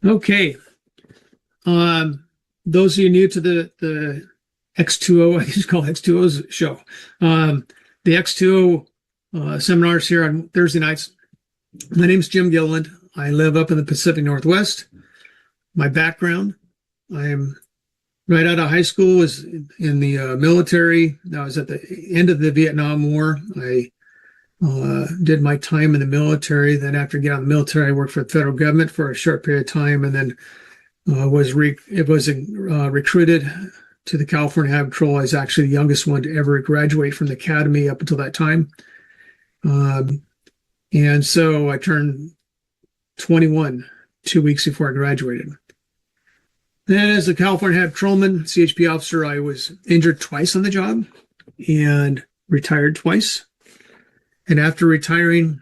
Okay. Those of you new to the X2O, I guess call X2O's show. The X2O seminars here on Thursday nights. My name is Jim Gilliland. I live up in the Pacific Northwest. My background, I'm right out of high school, was in the military. I was at the end of the Vietnam War. I did my time in the military. Then after getting out of the military, I worked for the federal government for a short period of time, and then was recruited to the California Highway Patrol. I was actually the youngest one to ever graduate from the academy up until that time. And so I turned 21 2 weeks before I graduated. Then as a California Highway Patrolman, CHP officer, I was injured twice on the job and retired twice. And after retiring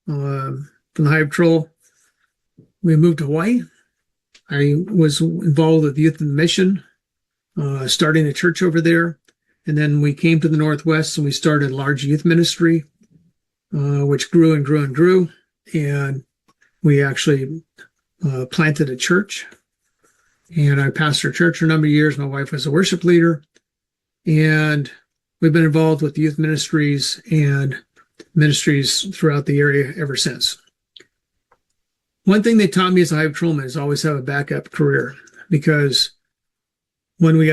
from the Highway Patrol, we moved to Hawaii. I was involved with Youth in the Mission, starting a church over there. And then we came to the Northwest and we started a large youth ministry, which grew and grew and grew. And we actually planted a church. And I pastored a church for a number of years. My wife was a worship leader. And we've been involved with youth ministries and ministries throughout the area ever since. One thing they taught me as a Highway Patrolman is always have a backup career, because when we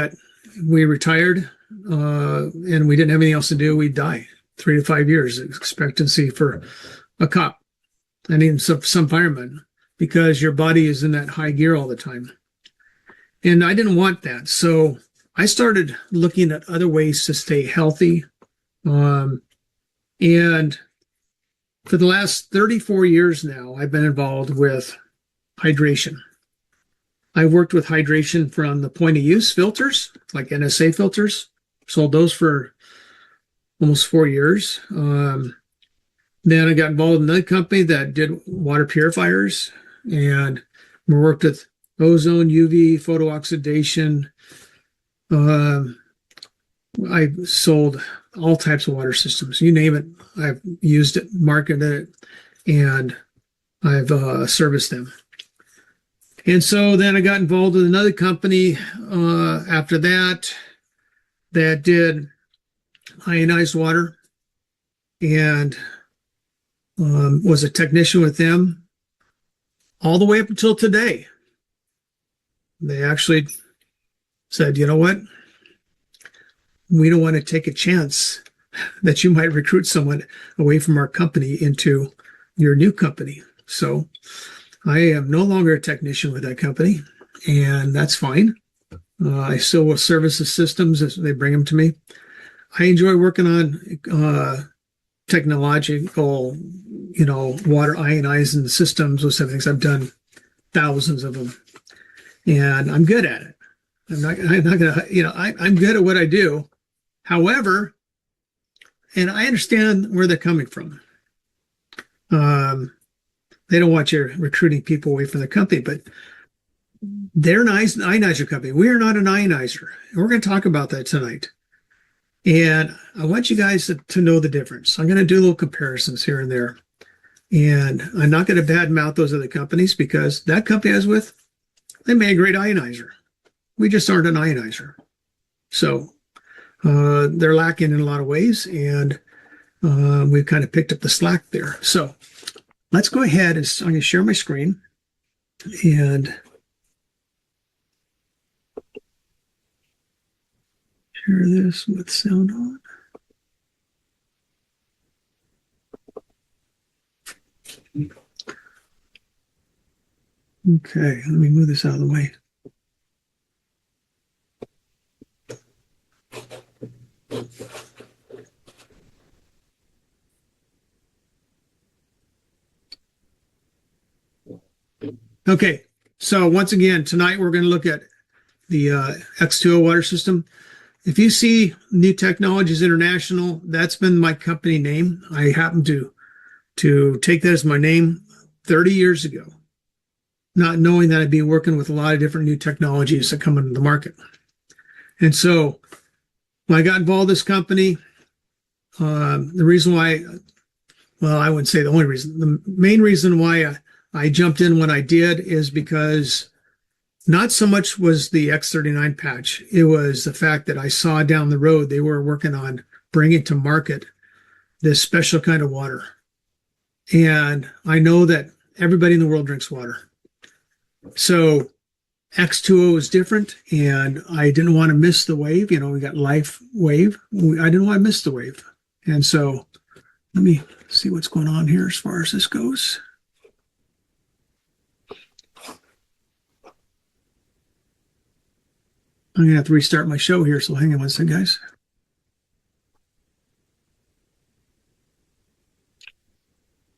retired and we didn't have anything else to do, we'd die. 3 to 5 years expectancy for a cop and even some firemen, because your body is in that high gear all the time. And I didn't want that. So I started looking at other ways to stay healthy. And for the last 34 years now, I've been involved with hydration. I've worked with hydration from the point of use filters, like NSA filters. Sold those for almost 4 years. Then I got involved in another company that did water purifiers, and we worked with ozone, UV, photo oxidation. I sold all types of water systems. You name it, I've used it, marketed it, and I've serviced them. And so then I got involved with another company after that did ionized water, and was a technician with them all the way up until today. They actually said, you know what? We don't want to take a chance that you might recruit someone away from our company into your new company. So I am no longer a technician with that company, and that's fine. I still will service the systems as they bring them to me. I enjoy working on technological, water ionizing systems, those type of things. I've done thousands of them, and I'm good at it. I'm not gonna, I'm good at what I do. However, and I understand where they're coming from. They don't want you recruiting people away from the company, but they're an ionizer company. We are not an ionizer. And we're going to talk about that tonight. And I want you guys to know the difference. I'm going to do little comparisons here and there. And I'm not going to badmouth those other companies, because that company I was with, they made a great ionizer. We just aren't an ionizer. So they're lacking in a lot of ways, and we've kind of picked up the slack there. So let's go ahead and I'm going to share my screen and share this with sound on. Okay, let me move this out of the way. Okay, so once again, tonight we're going to look at the X2O water system. If you see New Technologies International, that's been my company name. I happened to take that as my name 30 years ago, not knowing that I'd be working with a lot of different new technologies that come into the market. And so when I got involved in this company, the reason why, well, I wouldn't say the only reason, the main reason why I jumped in when I did is because not so much was the X39 patch. It was the fact that I saw down the road they were working on bringing to market this special kind of water. And I know that everybody in the world drinks water. So X2O is different, and I didn't want to miss the wave. You know, we got Lifewave. I didn't want to miss the wave. And so let me see what's going on here as far as this goes. I'm going to have to restart my show here, so hang on one second, guys.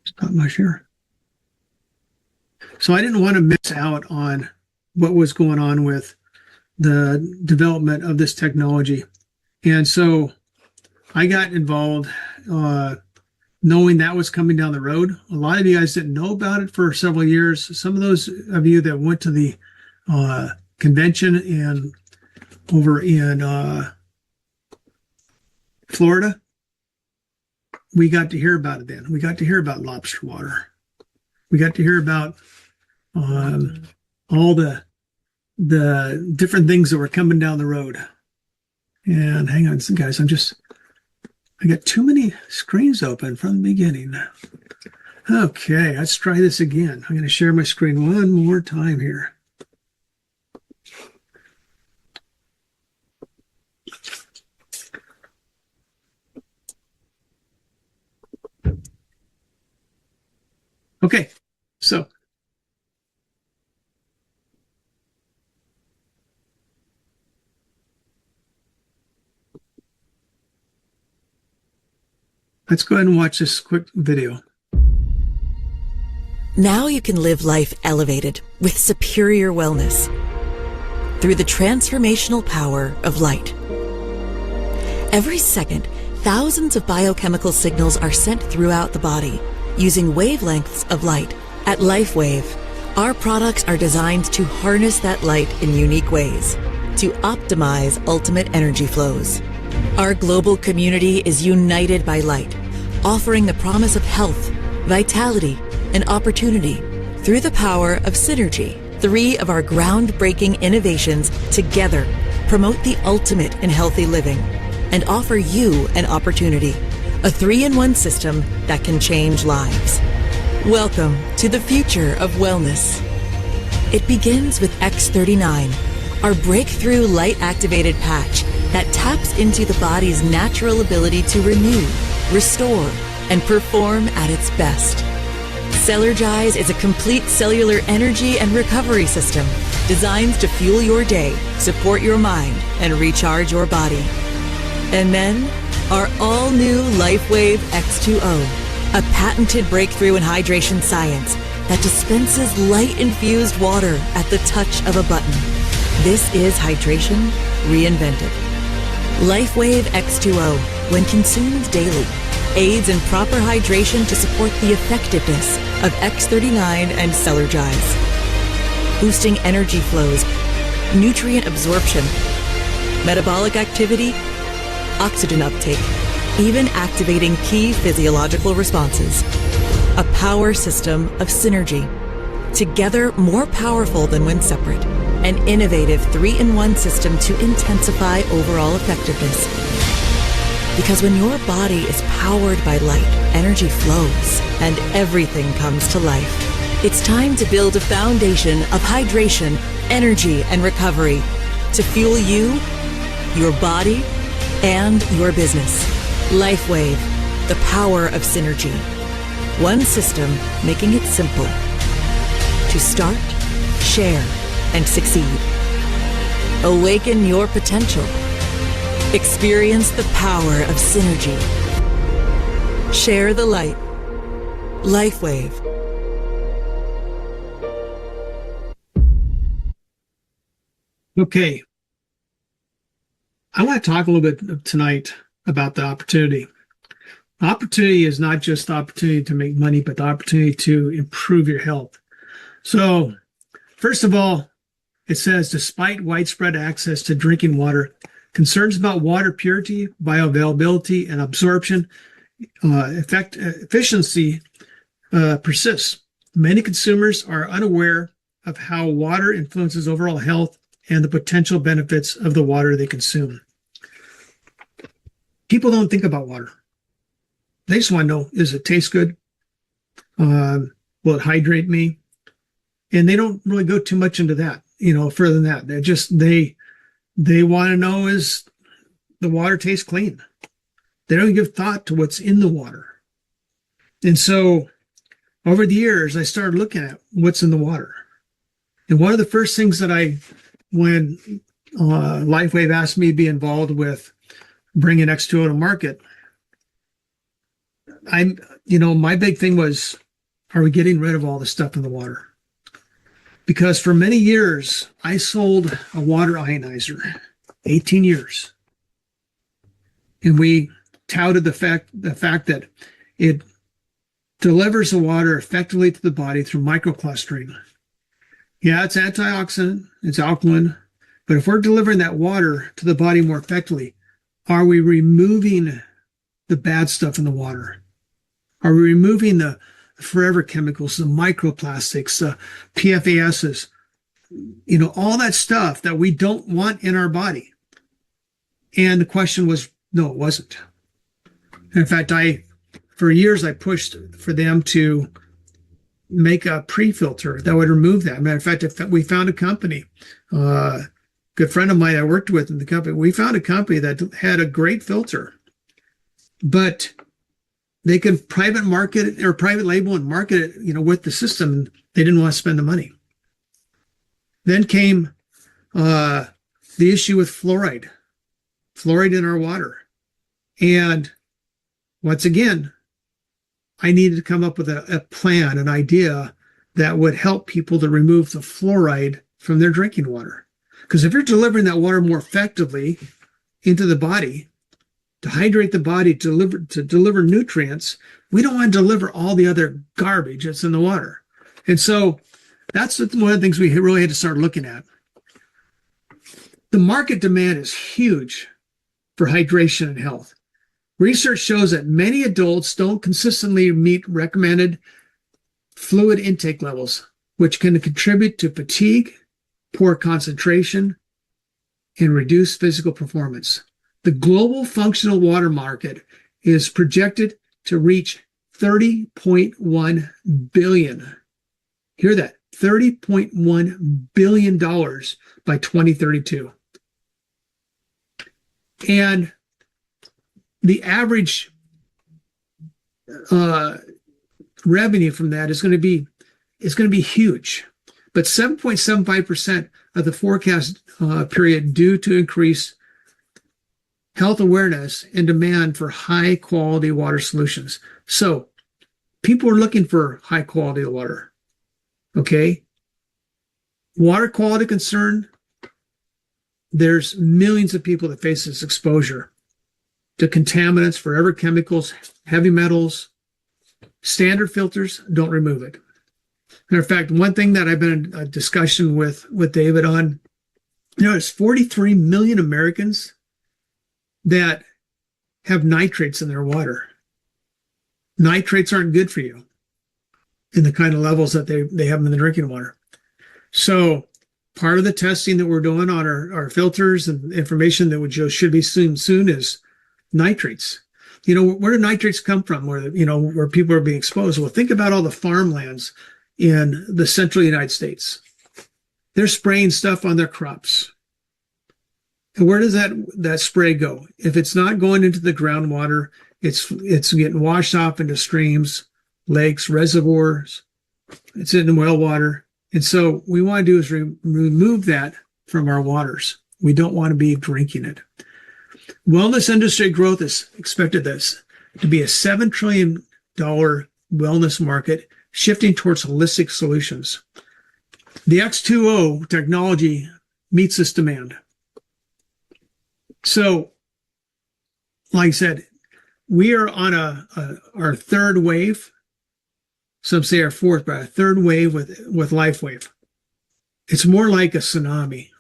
It's not much here. So I didn't want to miss out on what was going on with the development of this technology. And so I got involved knowing that was coming down the road. A lot of you guys didn't know about it for several years. Some of those of you that went to the convention and over in Florida, we got to hear about it then. We got to hear about lobster water. We got to hear about all the different things that were coming down the road. And hang on, guys, I got too many screens open from the beginning. Okay, let's try this again. I'm going to share my screen one more time here. Okay, so let's go ahead and watch this quick video. Now you can live life elevated with superior wellness through the transformational power of light. Every second, thousands of biochemical signals are sent throughout the body using wavelengths of light. At Lifewave, our products are designed to harness that light in unique ways to optimize ultimate energy flows. Our global community is united by light, offering the promise of health, vitality, and opportunity through the power of synergy. 3 of our groundbreaking innovations together promote the ultimate in healthy living and offer you an opportunity, a 3-in-1 system that can change lives. Welcome to the future of wellness. It begins with X39, our breakthrough light-activated patch that taps into the body's natural ability to renew, restore, and perform at its best. Cellergize is a complete cellular energy and recovery system designed to fuel your day, support your mind, and recharge your body. And then, our all-new Lifewave X2O, a patented breakthrough in hydration science that dispenses light-infused water at the touch of a button. This is hydration reinvented. Lifewave X2O, when consumed daily, aids in proper hydration to support the effectiveness of X39 and Cellergize, boosting energy flows, nutrient absorption, metabolic activity, oxygen uptake, even activating key physiological responses. A power system of synergy, together more powerful than when separate. An innovative 3-in-1 system to intensify overall effectiveness. Because when your body is powered by light, energy flows and everything comes to life. It's time to build a foundation of hydration, energy, and recovery to fuel you, your body, and your business. Lifewave, the power of synergy. One system making it simple to start, share, and succeed. Awaken your potential. Experience the power of synergy. Share the light. Lifewave. Okay. I want to talk a little bit tonight about the opportunity. Opportunity is not just the opportunity to make money, but the opportunity to improve your health. So, first of all, it says, despite widespread access to drinking water, concerns about water purity, bioavailability, and absorption efficiency persists. Many consumers are unaware of how water influences overall health and the potential benefits of the water they consume. People don't think about water. They just want to know, does it taste good? Will it hydrate me? And they don't really go too much into that, further than that. They want to know, is the water taste clean? They don't give thought to what's in the water. And so over the years, I started looking at what's in the water. And one of the first things that when Lifewave asked me to be involved with bringing X2O to market, my big thing was, are we getting rid of all the stuff in the water? Because for many years, I sold a water ionizer, 18 years. And we touted the fact that it delivers the water effectively to the body through microclustering. Yeah, it's antioxidant, it's alkaline, but if we're delivering that water to the body more effectively, are we removing the bad stuff in the water? Are we removing the forever chemicals, the microplastics, the PFASs, all that stuff that we don't want in our body? And the question was, no, it wasn't. In fact, for years, I pushed for them to make a pre-filter that would remove that. Matter of fact, we found a company, good friend of mine I worked with in the company, we found a company that had a great filter, but they could private market it or private label and market it, with the system. And they didn't want to spend the money. Then came the issue with fluoride in our water. And once again, I needed to come up with a plan, an idea that would help people to remove the fluoride from their drinking water. Because if you're delivering that water more effectively into the body, to hydrate the body, to deliver nutrients, we don't want to deliver all the other garbage that's in the water. And so that's one of the things we really had to start looking at. The market demand is huge for hydration and health. Research shows that many adults don't consistently meet recommended fluid intake levels, which can contribute to fatigue, poor concentration, and reduced physical performance. The global functional water market is projected to reach $30.1 billion. Hear that, $30.1 billion by 2032. And the average revenue from that is going to be huge, but 7.75% of the forecast period due to increase health awareness and demand for high quality water solutions. So people are looking for high quality water. Okay. Water quality concern. There's millions of people that face this exposure to contaminants, forever chemicals, heavy metals. Standard filters don't remove it. Matter of fact, one thing that I've been in a discussion with David on, there's 43 million Americans that have nitrates in their water. Nitrates aren't good for you in the kind of levels that they have in the drinking water. So part of the testing that we're doing on our filters and information that should be soon is nitrates. Where do nitrates come from? Where people are being exposed? Well, think about all the farmlands in the central United States. They're spraying stuff on their crops. And where does that spray go? If it's not going into the groundwater, it's getting washed off into streams, lakes, reservoirs. It's in the well water. And so what we want to do is remove that from our waters. We don't want to be drinking it. Wellness industry growth is expected to be a $7 trillion wellness market, shifting towards holistic solutions. The X2O technology meets this demand. So, like I said, we are on our third wave. Some say our fourth, but our third wave with Lifewave. It's more like a tsunami.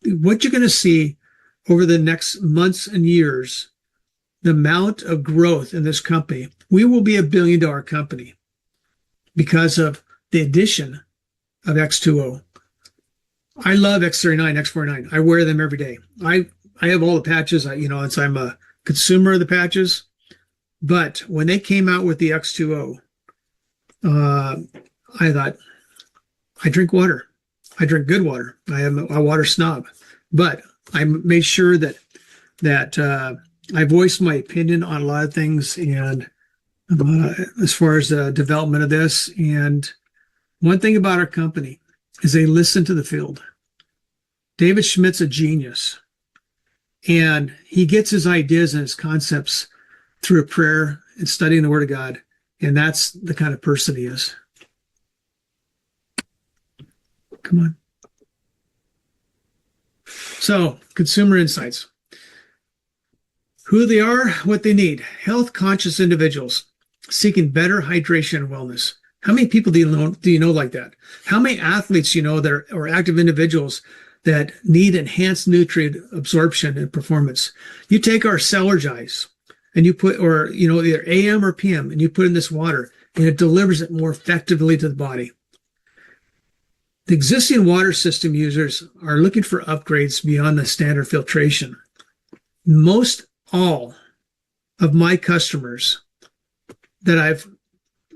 What you're going to see over the next months and years, the amount of growth in this company, we will be $1 billion company because of the addition of X2O. I love X39, X49. I wear them every day. I have all the patches. I'm a consumer of the patches. But when they came out with the X2O, I thought, I drink water. I drink good water. I am a water snob. But I made sure that I voiced my opinion on a lot of things, and as far as the development of this. And one thing about our company is they listen to the field. David Schmidt's a genius, and he gets his ideas and his concepts through prayer and studying the Word of God, and that's the kind of person he is. Come on. So, consumer insights. Who they are, what they need. Health-conscious individuals seeking better hydration and wellness. How many people do you know like that? How many athletes or active individuals that need enhanced nutrient absorption and performance? You take our Cellergize and you put, either AM or PM, and you put in this water, and it delivers it more effectively to the body. The existing water system users are looking for upgrades beyond the standard filtration. Most all of my customers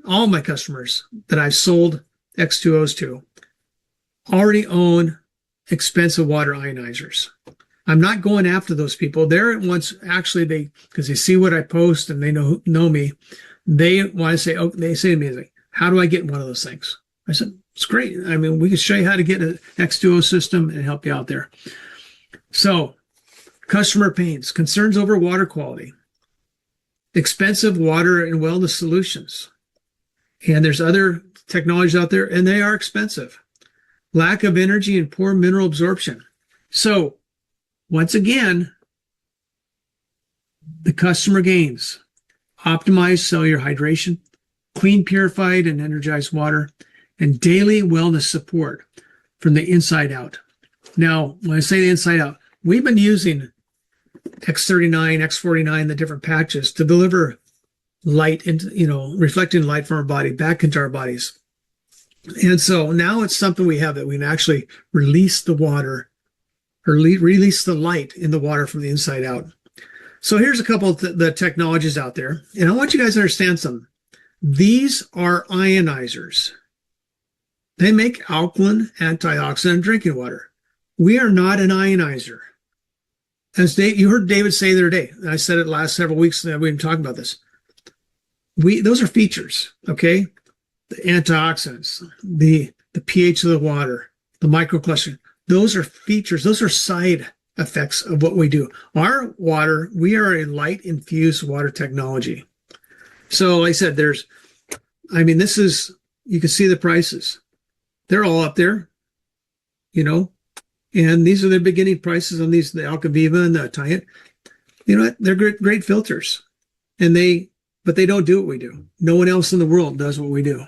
all my customers that I've sold X2Os to already own expensive water ionizers. I'm not going after those people. They're ones actually because they see what I post and they know me. They want to say, they say to me, how do I get one of those things? I said, it's great. I mean, we can show you how to get an X2O system and help you out there. So, customer pains, concerns over water quality, expensive water and wellness solutions. And there's other technologies out there, and they are expensive. Lack of energy and poor mineral absorption. So, once again, the customer gains. Optimized cellular hydration, clean, purified, and energized water, and daily wellness support from the inside out. Now, when I say the inside out, we've been using X39, X49, the different patches to deliver light into, reflecting light from our body back into our bodies. And so now it's something we have that we can actually release the water or release the light in the water from the inside out. So here's a couple of the technologies out there. And I want you guys to understand something. These are ionizers. They make alkaline, antioxidant drinking water. We are not an ionizer. As you heard David say the other day, and I said it last several weeks that we've been talking about this. Those are features, okay? The antioxidants, the pH of the water, the microcluster. Those are features. Those are side effects of what we do. Our water, we are a light infused water technology. So like I said, this is, you can see the prices. They're all up there, and these are the beginning prices on these, the Alcaviva and the Tayet. You know what? They're great filters, but they don't do what we do. No one else in the world does what we do.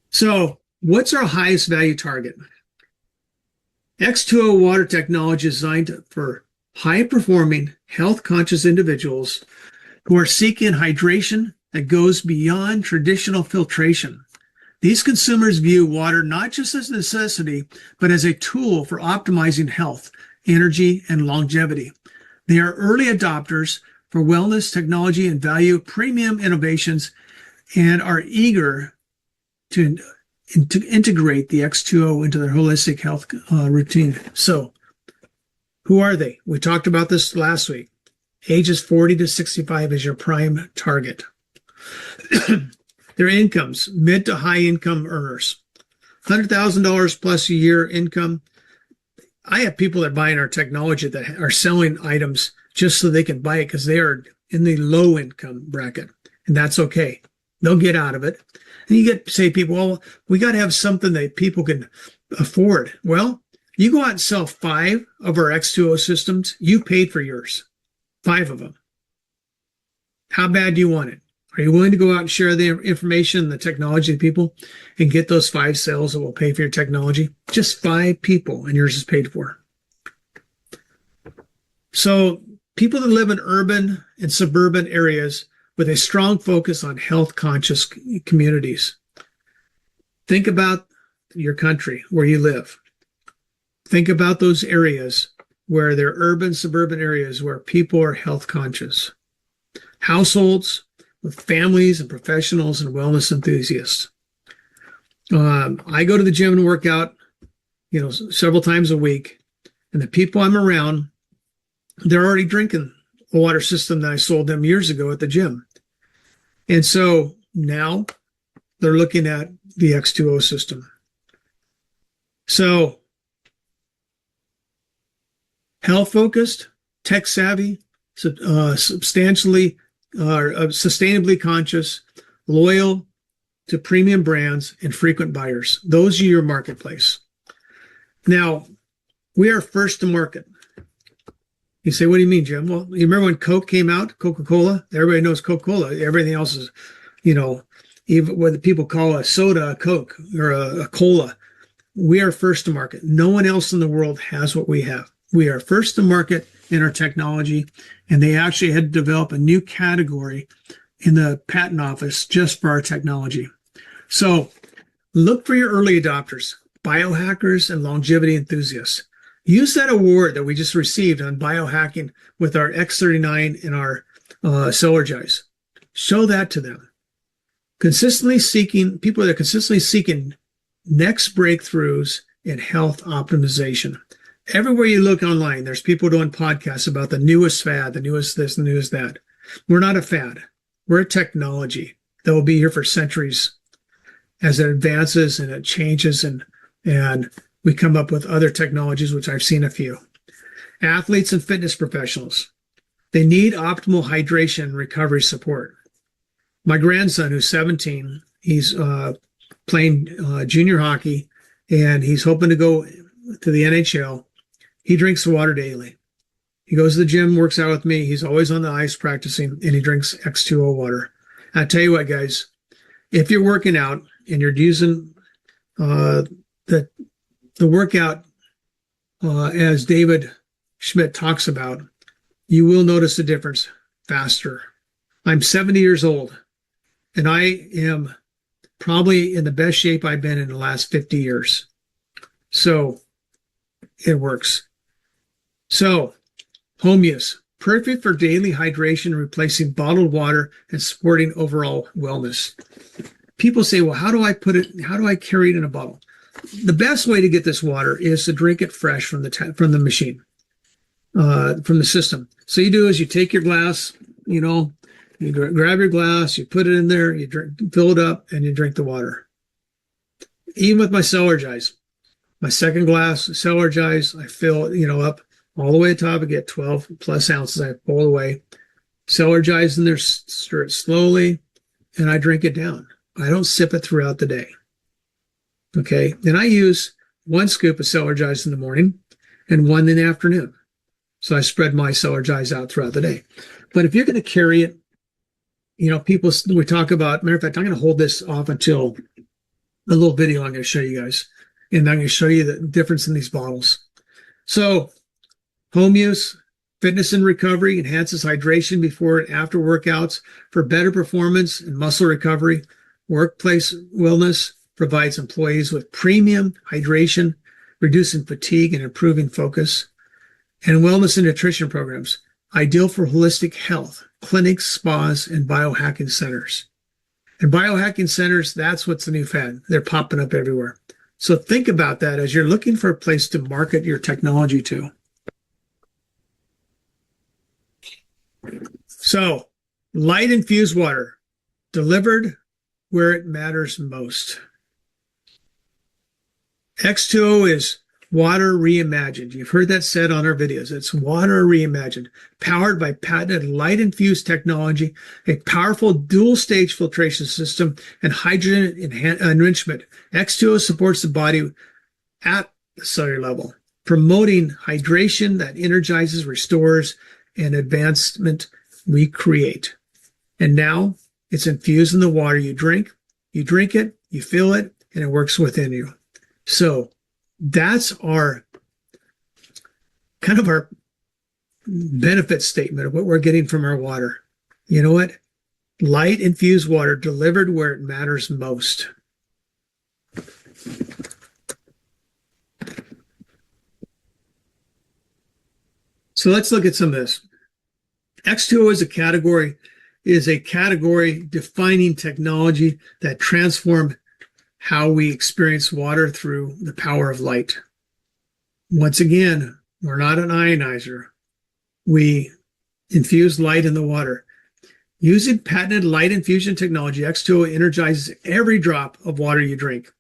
So what's our highest value target? X2O water technology is designed for high-performing, health-conscious individuals who are seeking hydration that goes beyond traditional filtration. These consumers view water not just as a necessity, but as a tool for optimizing health, energy, and longevity. They are early adopters for wellness, technology, and value premium innovations, and are eager to integrate the X2O into their holistic health routine. So, who are they? We talked about this last week. Ages 40 to 65 is your prime target. Their incomes, mid to high income earners, $100,000 plus a year income. I have people that are buying our technology that are selling items just so they can buy it because they are in the low income bracket, and that's okay. They'll get out of it. And you say people, well, we got to have something that people can afford. Well, you go out and sell 5 of our X2O systems. You paid for yours, 5 of them. How bad do you want it? Are you willing to go out and share the information, the technology to people and get those 5 sales that will pay for your technology? Just 5 people and yours is paid for. So people that live in urban and suburban areas with a strong focus on health-conscious communities. Think about your country, where you live. Think about those areas where they're urban, suburban areas where people are health-conscious. Households with families and professionals and wellness enthusiasts. I go to the gym and work out, several times a week, and the people I'm around, they're already drinking the water system that I sold them years ago at the gym. And so now they're looking at the X2O system. So health-focused, tech-savvy, sustainably conscious, loyal to premium brands, and frequent buyers. Those are your marketplace. Now, we are first to market. You say, what do you mean, Jim? Well, you remember when Coke came out, Coca-Cola? Everybody knows Coca-Cola. Everything else is, even what people call a soda, a Coke, or a cola. We are first to market. No one else in the world has what we have. We are first to market in our technology, and they actually had to develop a new category in the patent office just for our technology. So look for your early adopters, biohackers and longevity enthusiasts. Use that award that we just received on biohacking with our X39 and our cellulaire. Show that to them. People that are consistently seeking next breakthroughs in health optimization. Everywhere you look online, there's people doing podcasts about the newest fad, the newest this, the newest that. We're not a fad. We're a technology that will be here for centuries as it advances and it changes, and we come up with other technologies, which I've seen a few. Athletes and fitness professionals, they need optimal hydration and recovery support. My grandson, who's 17, he's playing junior hockey, and he's hoping to go to the NHL. He drinks water daily. He goes to the gym, works out with me. He's always on the ice practicing, and he drinks X2O water. I tell you what, guys, if you're working out and you're using the workout as David Schmidt talks about, you will notice a difference faster. I'm 70 years old, and I am probably in the best shape I've been in the last 50 years. So it works. So home use, perfect for daily hydration, replacing bottled water and supporting overall wellness. People say, well, how do I carry it in a bottle? The best way to get this water is to drink it fresh from the machine, from the system. So you do is you take your glass, you grab your glass, you put it in there, you fill it up, and you drink the water. Even with my cellulaire, my second glass cellulaire, I fill up all the way to the top. I get 12 plus ounces. I pull away, cellulaire in there, stir it slowly, and I drink it down. I don't sip it throughout the day. Okay, then I use 1 scoop of cellulaire in the morning and 1 in the afternoon. So I spread my cellulaire out throughout the day. But if you're going to carry it, we talk about, matter of fact, I'm going to hold this off until a little video I'm going to show you guys. And I'm going to show you the difference in these bottles. So home use, fitness and recovery, enhances hydration before and after workouts for better performance and muscle recovery. Workplace wellness provides employees with premium hydration, reducing fatigue and improving focus. And wellness and nutrition programs, ideal for holistic health, clinics, spas, and biohacking centers. And biohacking centers, that's what's the new fad. They're popping up everywhere. So think about that as you're looking for a place to market your technology to. So, light infused water, delivered where it matters most. X2O is water reimagined. You've heard that said on our videos. It's water reimagined, powered by patented light-infused technology, a powerful dual-stage filtration system, and hydrogen enrichment. X2O supports the body at the cellular level, promoting hydration that energizes, restores, and advancement we create. And now it's infused in the water you drink. You drink it, you feel it, and it works within you. So that's our kind of our benefit statement of what we're getting from our water. You know what? Light infused water delivered where it matters most. So let's look at some of this. X2O is a category defining technology that transformed how we experience water through the power of light. Once again, we're not an ionizer. We infuse light in the water. Using patented light infusion technology, X2O energizes every drop of water you drink,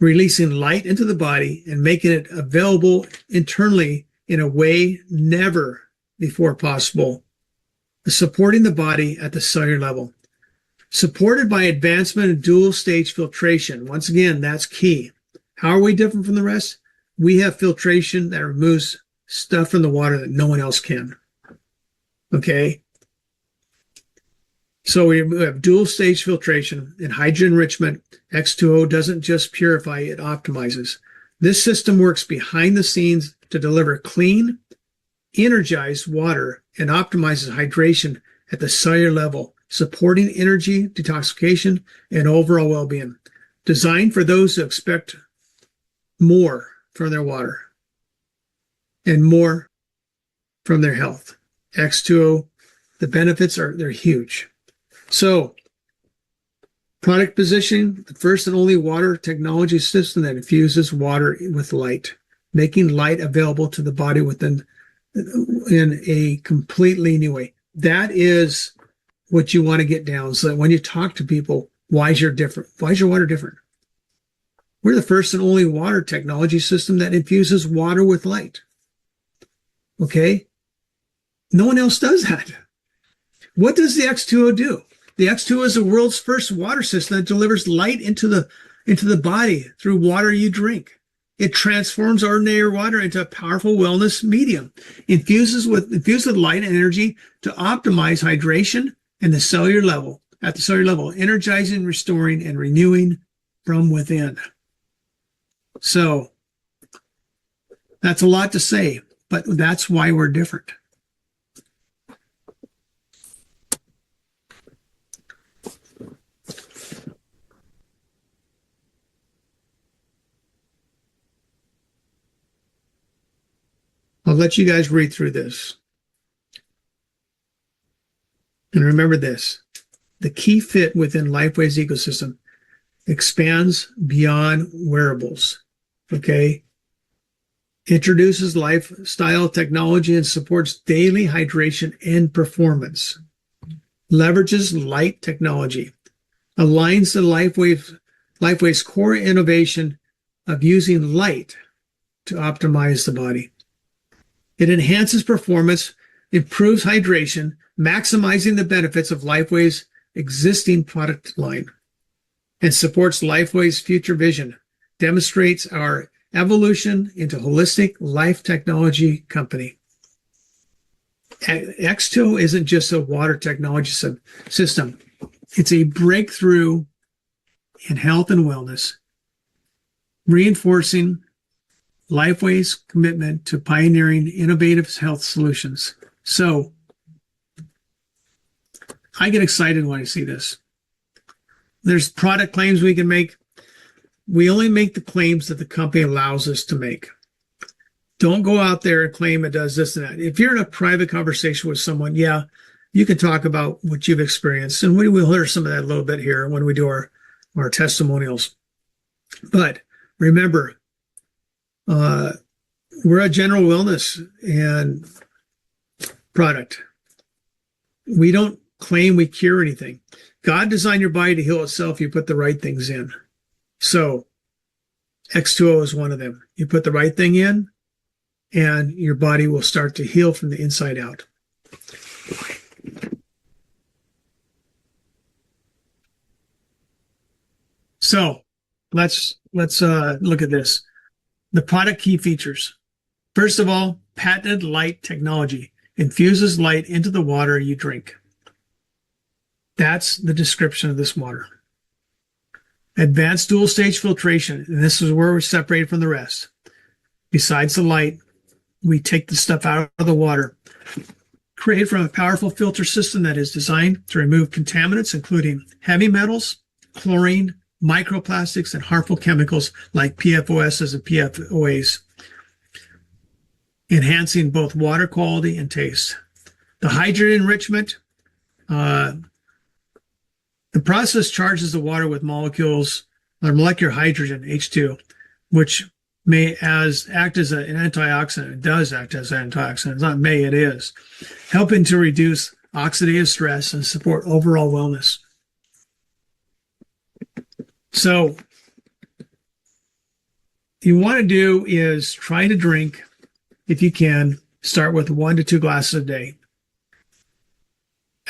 releasing light into the body and making it available internally in a way never before possible, supporting the body at the cellular level. Supported by advancement in dual-stage filtration. Once again, that's key. How are we different from the rest? We have filtration that removes stuff from the water that no one else can. Okay? So we have dual-stage filtration and hydrogen enrichment. X2O doesn't just purify, it optimizes. This system works behind the scenes to deliver clean, energized water and optimizes hydration at the cellular level, supporting energy, detoxification, and overall well-being. Designed for those who expect more from their water and more from their health. X2O, the benefits they're huge. So, product positioning, the first and only water technology system that infuses water with light, making light available to the body in a completely new way. That is what you want to get down, so that when you talk to people, why is your water different? We're the first and only water technology system that infuses water with light. Okay? No one else does that. What does the X2O do? The X2O is the world's first water system that delivers light into the body through water you drink. It transforms ordinary water into a powerful wellness medium, infused with light and energy to optimize hydration and at the cellular level, energizing, restoring, and renewing from within. So that's a lot to say, but that's why we're different. I'll let you guys read through this. And remember this, the key fit within Lifewave's ecosystem expands beyond wearables, okay? Introduces lifestyle technology and supports daily hydration and performance. Leverages light technology. Aligns the Lifewave's core innovation of using light to optimize the body. It enhances performance, improves hydration, maximizing the benefits of Lifewave's existing product line, and supports Lifewave's future vision, demonstrates our evolution into holistic life technology company. X2O isn't just a water technology system. It's a breakthrough in health and wellness, reinforcing Lifewave's commitment to pioneering innovative health solutions. So I get excited when I see this. There's product claims we can make. We only make the claims that the company allows us to make. Don't go out there and claim it does this and that. If you're in a private conversation with someone, yeah, you can talk about what you've experienced. And we will hear some of that a little bit here when we do our testimonials. But remember, we're a general wellness and product. We don't claim we cure anything. God designed your body to heal itself. You put the right things in. So X2O is one of them. You put the right thing in and your body will start to heal from the inside out. So let's look at this. The product key features. First of all, patented light technology infuses light into the water you drink. That's the description of this water. Advanced dual-stage filtration, and this is where we're separated from the rest. Besides the light, we take the stuff out of the water, created from a powerful filter system that is designed to remove contaminants, including heavy metals, chlorine, microplastics, and harmful chemicals like PFOSs and PFOAs, enhancing both water quality and taste. The hydrogen enrichment, the process charges the water with molecules or molecular hydrogen, H2, which may act as an antioxidant. It does act as an antioxidant. It's not may, it is, helping to reduce oxidative stress and support overall wellness. So you want to do is try to drink, if you can, start with 1 to 2 glasses a day.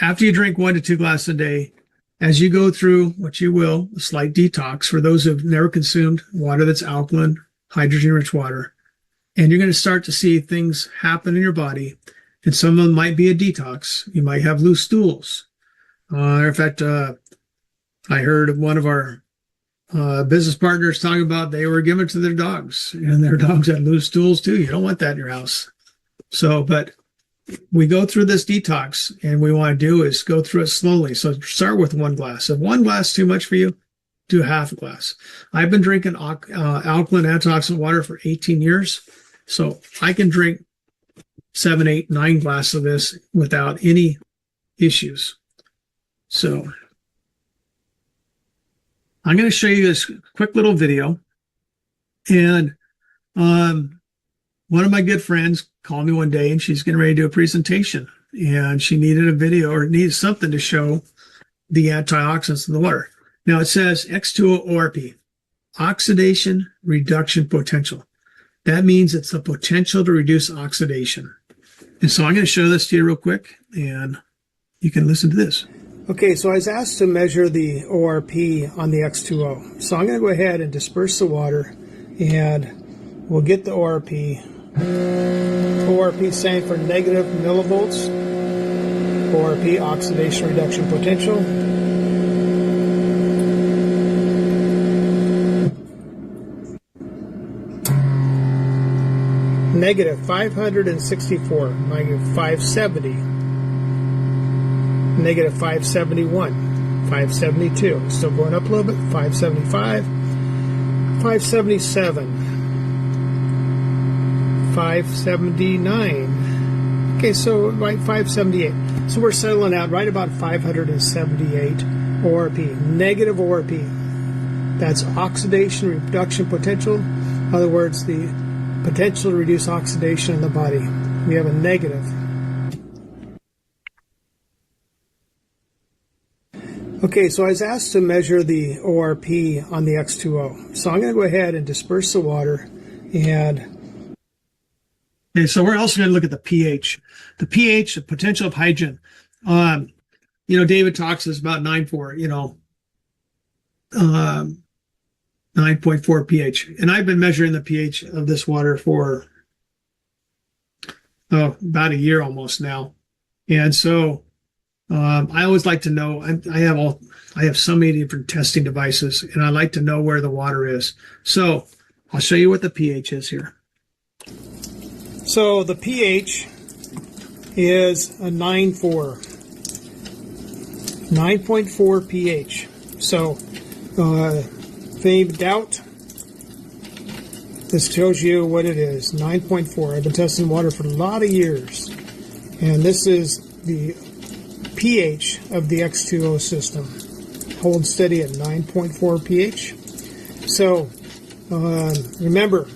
After you drink 1 to 2 glasses a day, as you go through, what you will, a slight detox for those who've never consumed water that's alkaline, hydrogen-rich water, and you're going to start to see things happen in your body, and some of them might be a detox. You might have loose stools. In fact, I heard of one of our business partners talking about they were giving it to their dogs, and their dogs had loose stools too. You don't want that in your house. So, but we go through this detox, and we want to do is go through it slowly. So start with 1 glass. If 1 glass is too much for you, do half a glass. I've been drinking alkaline antioxidant water for 18 years, so I can drink 7, 8, 9 glasses of this without any issues. So I'm going to show you this quick little video. And one of my good friends called me one day, and she's getting ready to do a presentation, and she needed a video or needed something to show the antioxidants in the water. Now it says X2O ORP, oxidation reduction potential. That means it's the potential to reduce oxidation. And so I'm going to show this to you real quick, and you can listen to this. Okay, so I was asked to measure the ORP on the X2O. So I'm going to go ahead and disperse the water, and we'll get the ORP. ORP standing for negative millivolts. ORP, oxidation reduction potential. Negative 564, negative 570, negative 571, 572, still going up a little bit, 575, 577, 579, okay, so right 578. So we're settling out right about 578 ORP, negative ORP. That's oxidation reduction potential. In other words, the potential to reduce oxidation in the body. We have a negative. Okay, so I was asked to measure the ORP on the X2O. So I'm going to go ahead and disperse the water. And okay, so we're also going to look at the pH. The pH, the potential of hydrogen. David talks is about 9.4, 9.4 pH. And I've been measuring the pH of this water for about a year almost now. And so I always like to know, I have so many different testing devices, and I like to know where the water is. So I'll show you what the pH is here. So the pH is a 9.4. 9.4 pH. So if any doubt, this tells you what it is, 9.4. I've been testing water for a lot of years, and this is the pH of the X2O system. Hold steady at 9.4 pH. So remember,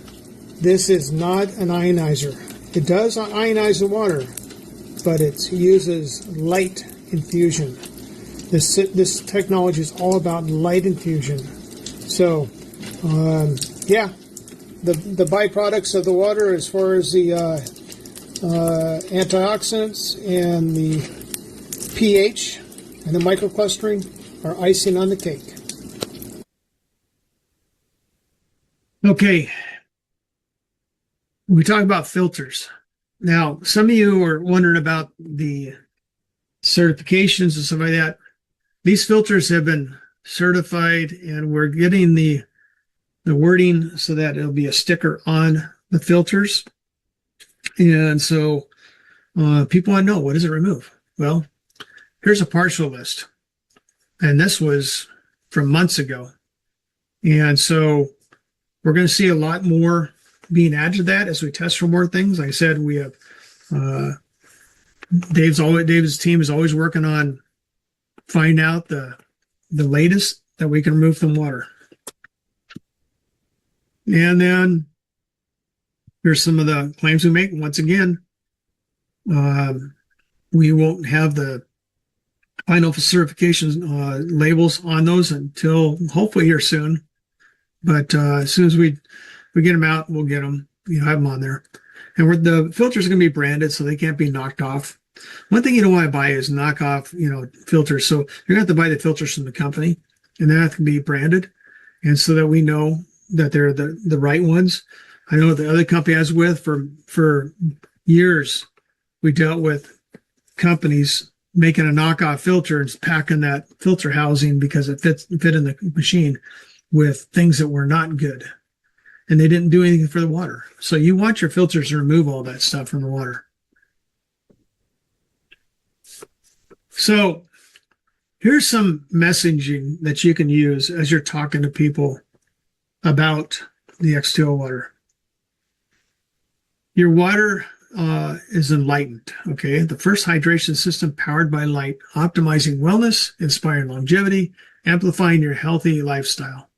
this is not an ionizer. It does ionize the water, but it uses light infusion. This technology is all about light infusion. So, the byproducts of the water, as far as the antioxidants and the pH and the microclustering, are icing on the cake. Okay, we talk about filters. Now, some of you are wondering about the certifications and stuff like that. These filters have been certified, and we're getting the wording so that it'll be a sticker on the filters. And so people want to know, what does it remove? Well, here's a partial list. And this was from months ago. And so we're going to see a lot more being added to that as we test for more things. Like I said, we have Dave's team is always working on finding out the latest that we can remove from water. And then here's some of the claims we make. Once again, we won't have the final certification labels on those until hopefully here soon. But as soon as we get them out, we'll get them, have them on there. And the filters are going to be branded, so they can't be knocked off. One thing you don't want to buy is knockoff, filters. So you're going to have to buy the filters from the company, and they have to be branded, and so that we know that they're the right ones. I know the other company I was with for years, we dealt with companies making a knockoff filter and packing that filter housing because it fit in the machine with things that were not good. And they didn't do anything for the water. So you want your filters to remove all that stuff from the water. So here's some messaging that you can use as you're talking to people about the X2O water. Your water is enlightened, okay? The first hydration system powered by light, optimizing wellness, inspiring longevity, amplifying your healthy lifestyle.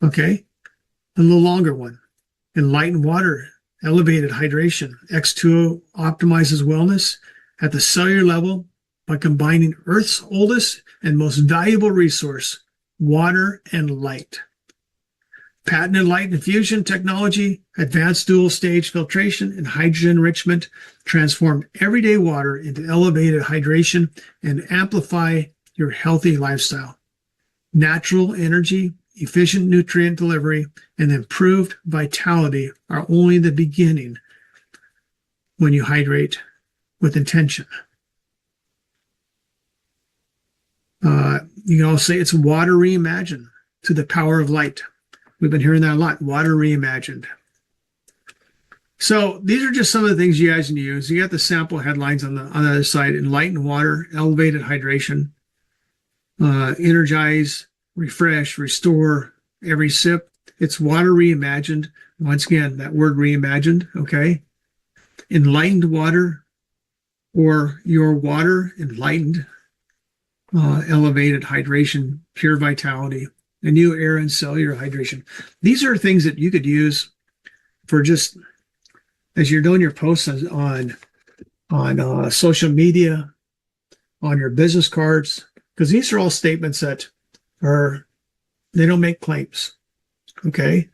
Okay? A little longer one. Enlightened water, elevated hydration. X2O optimizes wellness at the cellular level by combining Earth's oldest and most valuable resource, water and light. Patented light infusion technology, advanced dual-stage filtration, and hydrogen enrichment transform everyday water into elevated hydration and amplify your healthy lifestyle. Natural energy, efficient nutrient delivery, and improved vitality are only the beginning when you hydrate with intention. You can also say it's water reimagined to the power of light. We've been hearing that a lot, water reimagined. So these are just some of the things you guys can use. You got the sample headlines on the other side: enlightened water, elevated hydration, energize, refresh, restore every sip. It's water reimagined. Once again, that word reimagined, okay? Enlightened water, or your water enlightened, elevated hydration, pure vitality, a new air and cellular hydration. These are things that you could use for just as you're doing your posts on social media, on your business cards, because these are all statements that they don't make claims, okay?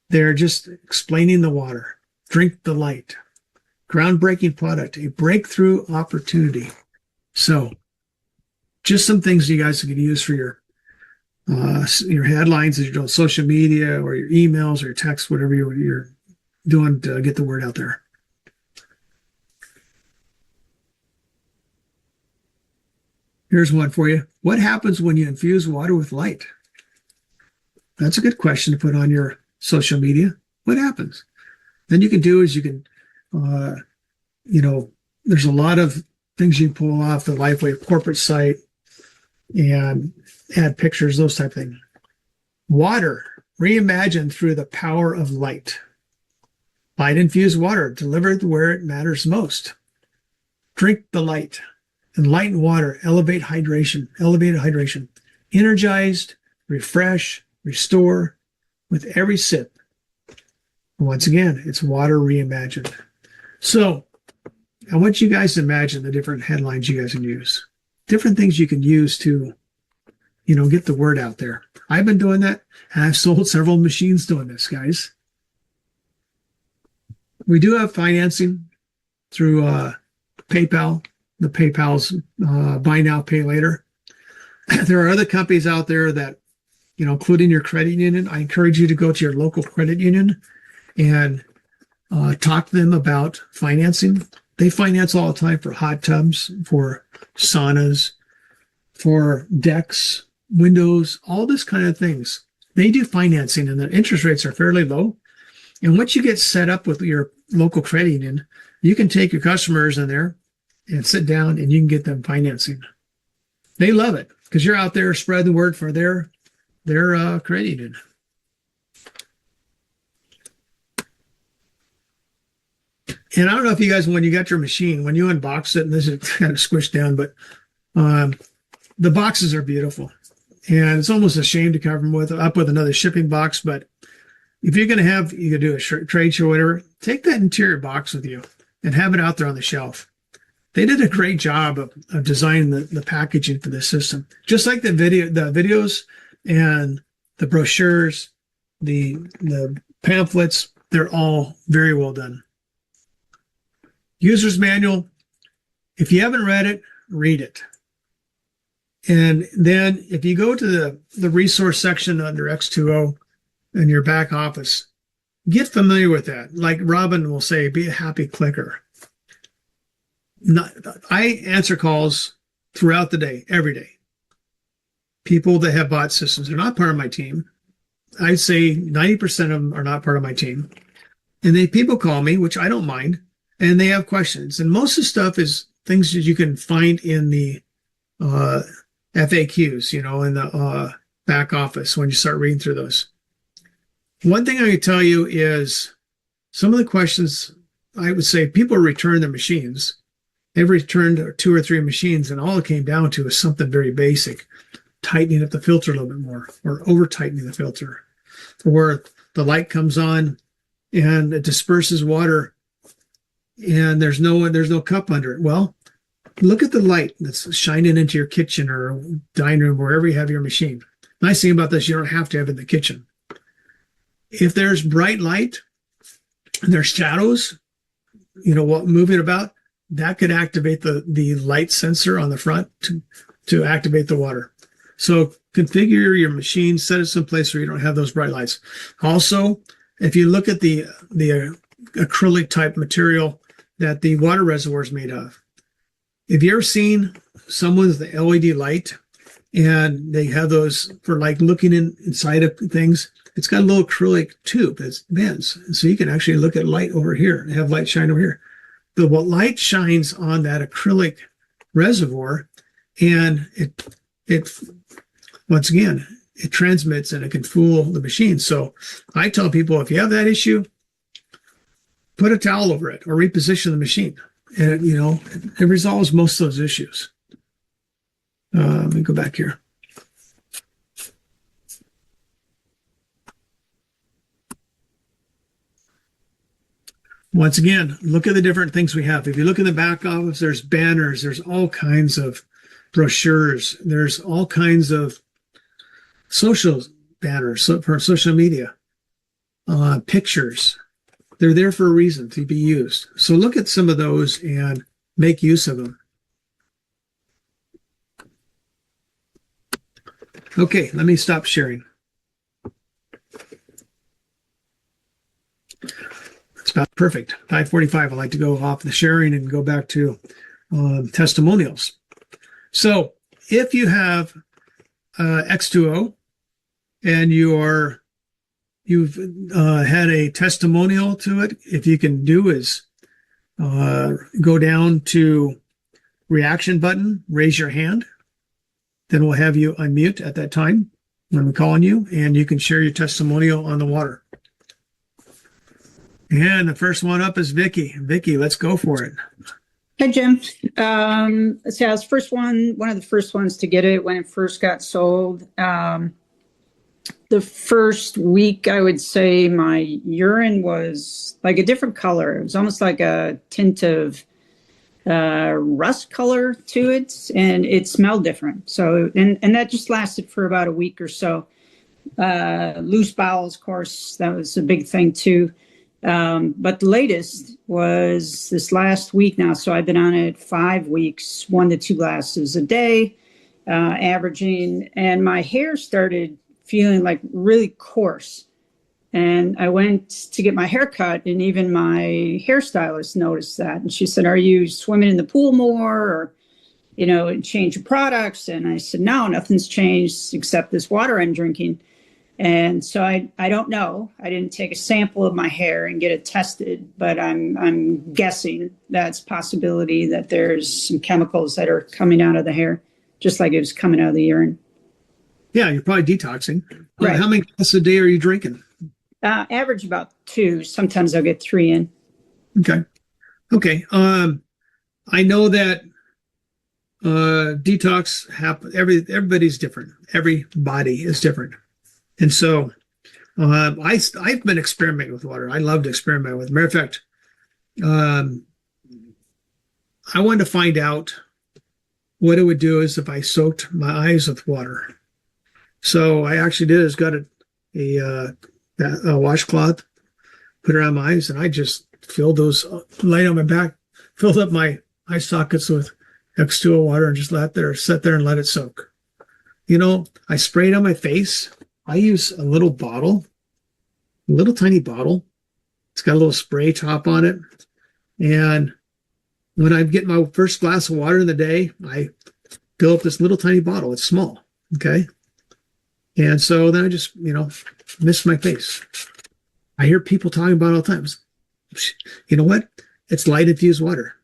They're just explaining the water. Drink the light. Groundbreaking product, a breakthrough opportunity. So just some things you guys can use for your headlines as you're doing social media or your emails or your text, whatever you're doing to get the word out there. Here's one for you. What happens when you infuse water with light? That's a good question to put on your social media. What happens? Then you can do is you can, there's a lot of things you can pull off the Lifewave corporate site and add pictures, those type of things. Water, reimagined through the power of light. Light-infused water, delivered where it matters most. Drink the light. Enlightened water, elevated hydration. Energized, refresh, restore with every sip. Once again, it's water reimagined. So I want you guys to imagine the different headlines you guys can use. Different things you can use to, get the word out there. I've been doing that, and I've sold several machines doing this, guys. We do have financing through PayPal. The PayPal's buy now, pay later. There are other companies out there that, including your credit union. I encourage you to go to your local credit union and talk to them about financing. They finance all the time for hot tubs, for saunas, for decks, windows, all this kind of things. They do financing, and the interest rates are fairly low. And once you get set up with your local credit union, you can take your customers in there and sit down and you can get them financing. They love it because you're out there spreading the word for their credit union. And I don't know if you guys, when you got your machine, when you unbox it, and this is kind of squished down, but the boxes are beautiful. And it's almost a shame to cover them up with another shipping box. But if you're going to have, you could do a trade show or whatever, take that interior box with you and have it out there on the shelf. They did a great job of designing the packaging for this system. Just like the videos and the brochures, the pamphlets, they're all very well done. User's manual, if you haven't read it, read it. And then if you go to the resource section under X2O in your back office, get familiar with that. Like Robin will say, be a happy clicker. I answer calls throughout the day, every day. People that have bought systems, they're not part of my team. I'd say 90% of them are not part of my team. And people call me, which I don't mind, and they have questions. And most of the stuff is things that you can find in the FAQs, in the back office when you start reading through those. One thing I can tell you is some of the questions, I would say people return their machines. They've returned 2 or 3 machines, and all it came down to is something very basic, tightening up the filter a little bit more, or over-tightening the filter, where the light comes on and it disperses water, and there's no cup under it. Well, look at the light that's shining into your kitchen or dining room, wherever you have your machine. Nice thing about this, you don't have to have it in the kitchen. If there's bright light and there's shadows, moving about, that could activate the light sensor on the front to activate the water. So configure your machine, set it someplace where you don't have those bright lights. Also, if you look at the acrylic type material that the water reservoir is made of, if you're seen someone with the LED light and they have those for like looking inside of things, it's got a little acrylic tube that bends. So you can actually look at light over here and have light shine over here. The light shines on that acrylic reservoir, and it once again, it transmits and it can fool the machine. So I tell people, if you have that issue, put a towel over it or reposition the machine. And, it resolves most of those issues. Let me go back here. Once again, look at the different things we have. If you look in the back office, there's banners, there's all kinds of brochures, there's all kinds of social banners for social media, pictures. They're there for a reason, to be used. So look at some of those and make use of them. Okay, let me stop sharing. It's about perfect. 5:45. I like to go off the sharing and go back to testimonials. So if you have X2O and you've had a testimonial to it, if you can do is go down to reaction button, raise your hand. Then we'll have you unmute at that time when we call on you, and you can share your testimonial on the water. And the first one up is Vicky. Vicky, let's go for it. Hi, Jim. So I was one of the first ones to get it when it first got sold. The first week, I would say my urine was like a different color. It was almost like a tint of rust color to it, and it smelled different. So, and that just lasted for about a week or so. Loose bowels, of course, that was a big thing too. But the latest was this last week now. So I've been on it 5 weeks, 1 to 2 glasses a day, averaging, and my hair started feeling like really coarse. And I went to get my hair cut, and even my hairstylist noticed that. And she said, "Are you swimming in the pool more, or, change your products?" And I said, "No, nothing's changed except this water I'm drinking." And so I don't know. I didn't take a sample of my hair and get it tested, but I'm guessing that's a possibility that there's some chemicals that are coming out of the hair, just like it was coming out of the urine. Yeah, you're probably detoxing. Right. How many glasses a day are you drinking? Average about 2. Sometimes I'll get 3 in. Okay. I know that detox happen. Everybody's different. Every body is different, and so I've been experimenting with water. I love to experiment with. Matter of fact, I wanted to find out what it would do is if I soaked my eyes with water. So I actually did is got a washcloth, put it on my eyes, and I just filled those, laid on my back, filled up my eye sockets with X2O water and just sit there and let it soak. I sprayed on my face. I use a little bottle, a little tiny bottle. It's got a little spray top on it. And when I get my first glass of water in the day, I fill up this little tiny bottle. It's small. Okay. And so then I just, mist my face. I hear people talking about it all the time. You know what? It's light infused water.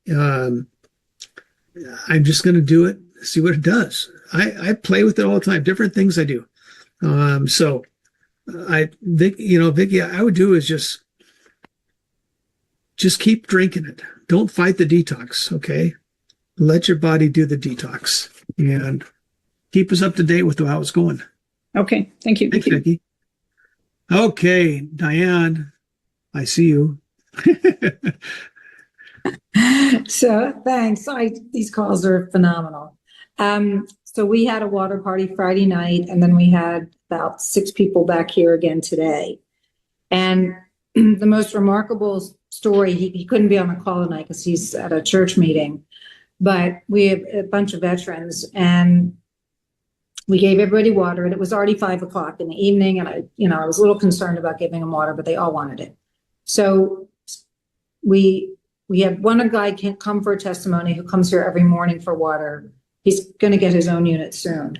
I'm just going to do it, see what it does. I play with it all the time, different things I do. Vicky, I would do is just keep drinking it. Don't fight the detox. Okay. Let your body do the detox and keep us up to date with how it's going. Okay. Thank you. Thanks, Vicky. Okay. Diane, I see you. So thanks. These calls are phenomenal. So we had a water party Friday night, and then we had about 6 people back here again today. And the most remarkable story, he couldn't be on the call tonight because he's at a church meeting, but we have a bunch of veterans, and we gave everybody water, and it was already 5:00 in the evening. And I was a little concerned about giving them water, but they all wanted it. So we have one guy can't come for a testimony who comes here every morning for water. He's going to get his own unit soon.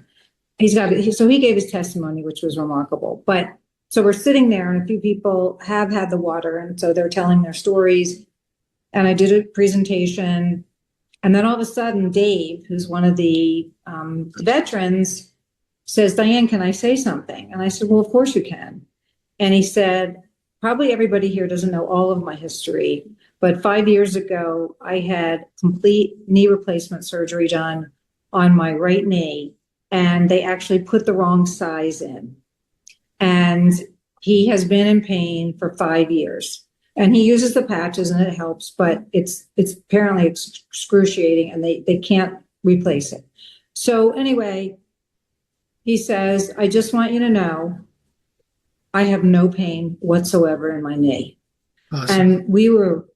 So he gave his testimony, which was remarkable. But so we're sitting there, and a few people have had the water, and so they're telling their stories. And I did a presentation, and then all of a sudden, Dave, who's one of the veterans, says, "Diane, can I say something?" And I said, "Well, of course you can." And he said, "Probably everybody here doesn't know all of my history, but 5 years ago, I had complete knee replacement surgery done on my right knee, and they actually put the wrong size in. And he has been in pain for 5 years. And he uses the patches and it helps, but it's apparently excruciating, and they can't replace it." So anyway, he says, "I just want you to know, I have no pain whatsoever in my knee." Awesome. And we were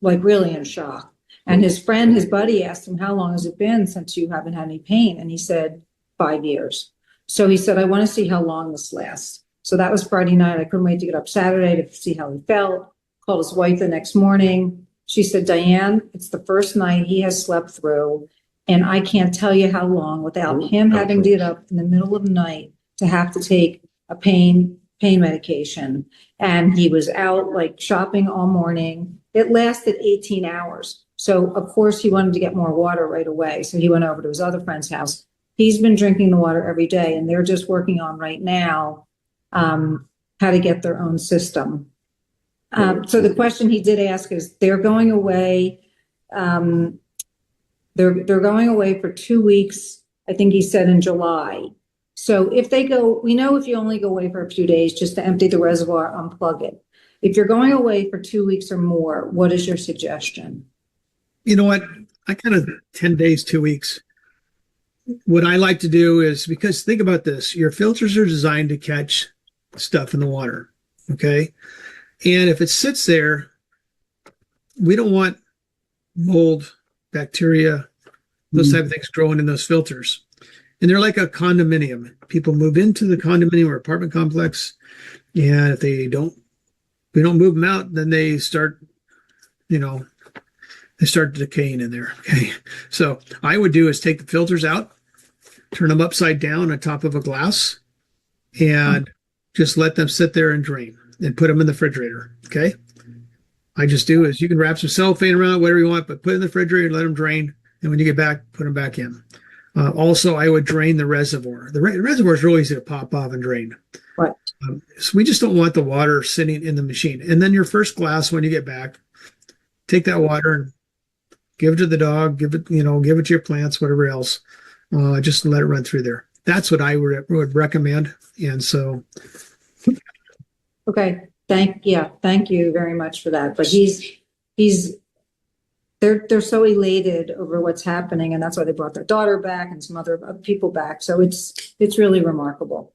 really in shock. And his buddy asked him, "How long has it been since you haven't had any pain?" And he said, 5 years. So he said, "I want to see how long this lasts." So that was Friday night. I couldn't wait to get up Saturday to see how he felt. Called his wife the next morning. She said, "Diane, it's the first night he has slept through, and I can't tell you how long without him having to get up in the middle of the night to have to take a pain medication." And he was out shopping all morning. It lasted 18 hours. So of course he wanted to get more water right away. So he went over to his other friend's house. He's been drinking the water every day, and they're just working on right now how to get their own system. So the question he did ask is, they're going away. They're going away for 2 weeks. I think he said in July. So if they go, we know if you only go away for a few days just to empty the reservoir, unplug it. If you're going away for 2 weeks or more, what is your suggestion? You know what? I kind of 10 days, 2 weeks. What I like to do is, because think about this, your filters are designed to catch stuff in the water. Okay. And if it sits there, we don't want mold, bacteria, those type of things growing in those filters. And they're like a condominium. People move into the condominium or apartment complex, and if we don't move them out, then they start decaying in there. Okay. So I would do is take the filters out, turn them upside down on top of a glass, and just let them sit there and drain and put them in the refrigerator. Okay. I just do is you can wrap some cellophane around it, whatever you want, but put it in the refrigerator and let them drain. And when you get back, put them back in. Also, I would drain the reservoir. The reservoir is really easy to pop off and drain. Right. So we just don't want the water sitting in the machine. And then your first glass, when you get back, take that water and give it to the dog, give it to your plants, whatever else. Just let it run through there. That's what I would recommend. And so. Okay. Thank you very much for that. But they're so elated over what's happening, and that's why they brought their daughter back and some other people back. So it's really remarkable.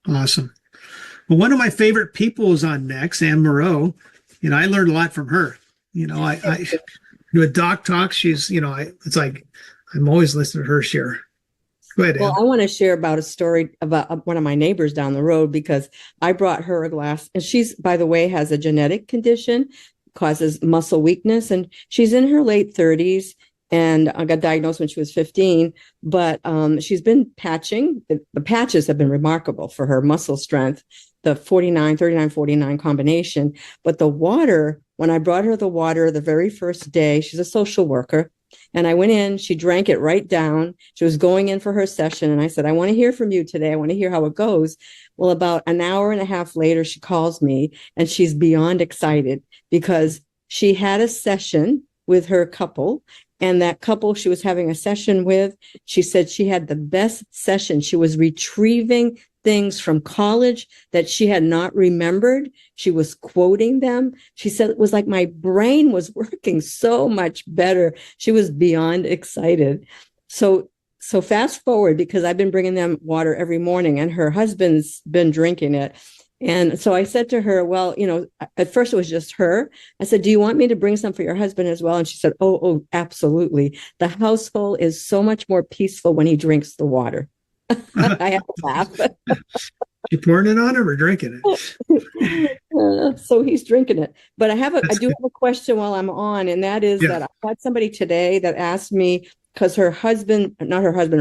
Awesome. Well, one of my favorite people is on next, Anne Moreau. I learned a lot from her. I with Doc Talk, she's, it's like I'm always listening to her share. Go ahead, Anne. Well, I want to share about a story about one of my neighbors down the road, because I brought her a glass, and she's, by the way, has a genetic condition, causes muscle weakness, and she's in her late 30s, and I got diagnosed when she was 15, but she's been patching. The patches have been remarkable for her muscle strength, the 39-49 combination. But the water, when I brought her the water the very first day, she's a social worker, and I went in, she drank it right down. She was going in for her session, and I said, I want to hear from you today. I want to hear how it goes. Well, about an hour and a half later, she calls me, and she's beyond excited because she had a session with her couple, and that couple she was having a session with, she said she had the best session. She was retrieving things from college that she had not remembered. She was quoting them. She said it was like my brain was working so much better. She was beyond excited. So fast forward, because I've been bringing them water every morning, and her husband's been drinking it. And so I said to her, well, at first it was just her. I said, do you want me to bring some for your husband as well? And she said, oh, absolutely. The household is so much more peaceful when he drinks the water. I have to laugh. You pouring it on him or drinking it? So he's drinking it. But I do have a question while I'm on, and that is that I had somebody today that asked me, because her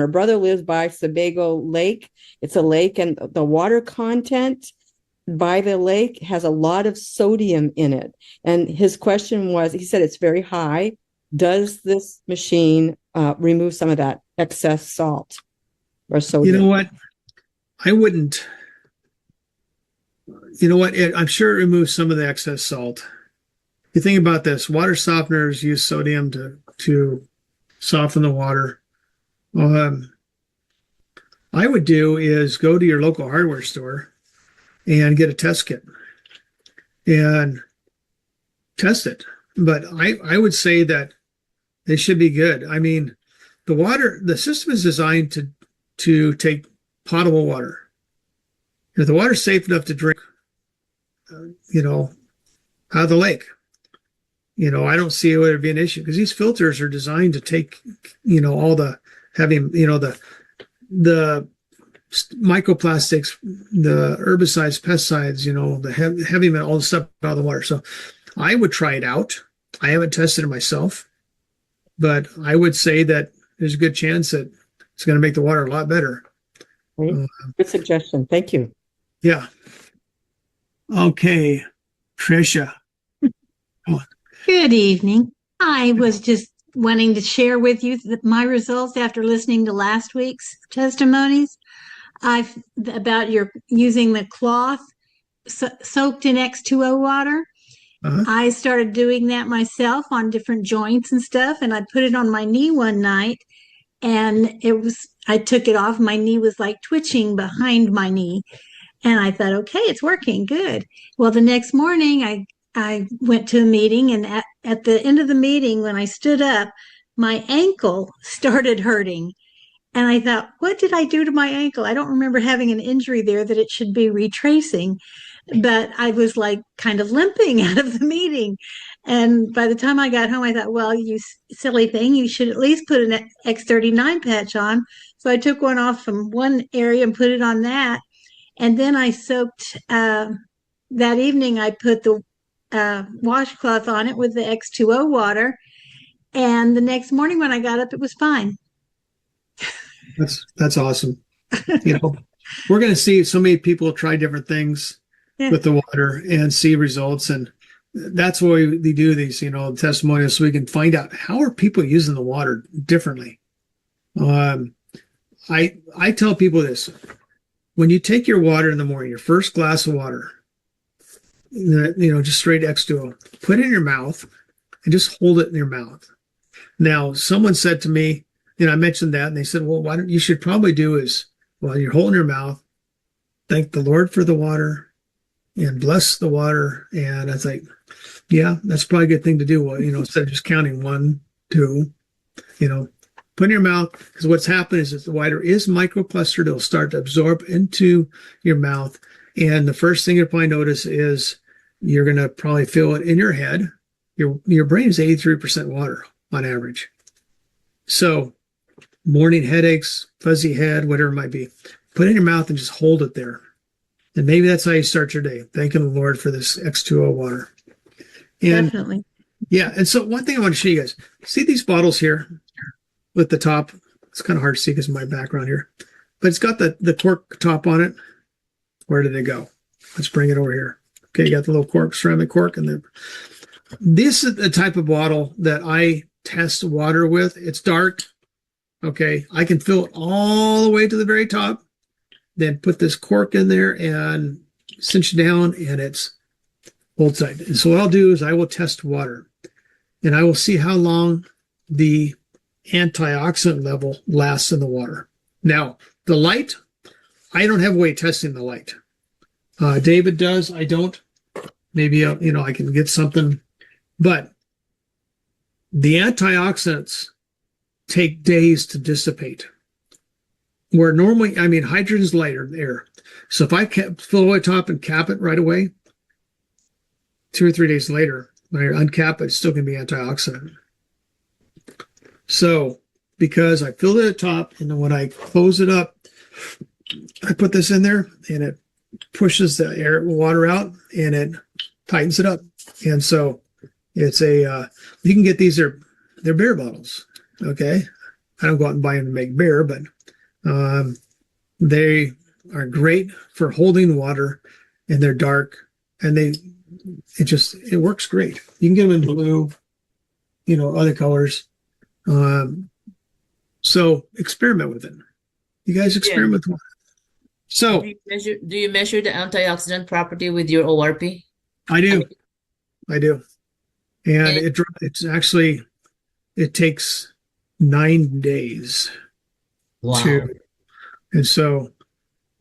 brother lives by Sebago Lake. It's a lake, and the water content by the lake has a lot of sodium in it. And his question was, he said it's very high. Does this machine remove some of that excess salt or sodium? You know what? I wouldn't. You know what? I'm sure it removes some of the excess salt. You think about this. Water softeners use sodium to soften the water. I would do is go to your local hardware store and get a test kit and test it. But I would say that they should be good. I mean, the system is designed to take potable water. If the water's safe enough to drink, out of the lake, I don't see it would be an issue, because these filters are designed to take, all the heavy, the microplastics, the herbicides, pesticides, the heavy metal, all the stuff out of the water. So I would try it out. I haven't tested it myself, but I would say that there's a good chance that it's going to make the water a lot better. Good suggestion. Thank you. Yeah. Okay, Tricia. Good evening. I was just wanting to share with you my results after listening to last week's testimonies. About your using the cloth soaked in X2O water. Uh-huh. I started doing that myself on different joints and stuff, and I put it on my knee one night, and I took it off. My knee was like twitching behind my knee, and I thought, okay, it's working good. Well, the next morning I went to a meeting, and at the end of the meeting, when I stood up, my ankle started hurting. And I thought, what did I do to my ankle? I don't remember having an injury there that it should be retracing, but I was like kind of limping out of the meeting. And by the time I got home, I thought, well, you silly thing, you should at least put an X39 patch on. So I took one off from one area and put it on that. And then I soaked, that evening, I put the washcloth on it with the X2O water. And the next morning when I got up, it was fine. That's awesome. we're going to see so many people try different things Yeah. with the water and see results. And that's why we do these, testimonials, so we can find out how are people using the water differently. I tell people this: when you take your water in the morning, your first glass of water, just straight X2O, put it in your mouth and just hold it in your mouth. Now, someone said to me, I mentioned that, and they said, well, you should probably do is, while you're holding your mouth, thank the Lord for the water and bless the water. And I was like, yeah, that's probably a good thing to do. Well, instead of just counting 1, 2, put in your mouth, because what's happened is that the water is microclustered. It'll start to absorb into your mouth. And the first thing you'll probably notice is you're going to probably feel it in your head. Your brain is 83% water on average. So morning headaches, fuzzy head, whatever it might be, put it in your mouth and just hold it there. And maybe that's how you start your day, thanking the Lord for this X2O water. And Definitely. yeah, and so one thing I want to show you guys, see these bottles here with the top? It's kind of hard to see because of my background here, but it's got the cork top on it. Where did it go? Let's bring it over here. Okay, you got the little cork, ceramic cork, and this is the type of bottle that I test water with. It's dark. Okay, I can fill it all the way to the very top, then put this cork in there and cinch it down, and it's both sides. And so what I'll do is I will test water, and I will see how long the antioxidant level lasts in the water. Now, the light, I don't have a way of testing the light. David does. I don't. Maybe, I can get something. But the antioxidants take days to dissipate. Where normally, hydrogen is lighter than air. So if I fill it top and cap it right away, 2 or 3 days later, when I uncap it, it's still going to be antioxidant. So because I filled it at top, and then when I close it up, I put this in there, and it pushes the water out, and it tightens it up. And so it's you can get these, they're beer bottles. Okay. I don't go out and buy them to make beer, but they are great for holding water, and they're dark, and it works great. You can get them in blue, other colors. So experiment with it. You guys experiment with it. So do you measure the antioxidant property with your ORP? I do. And it takes 9 days. Wow. And so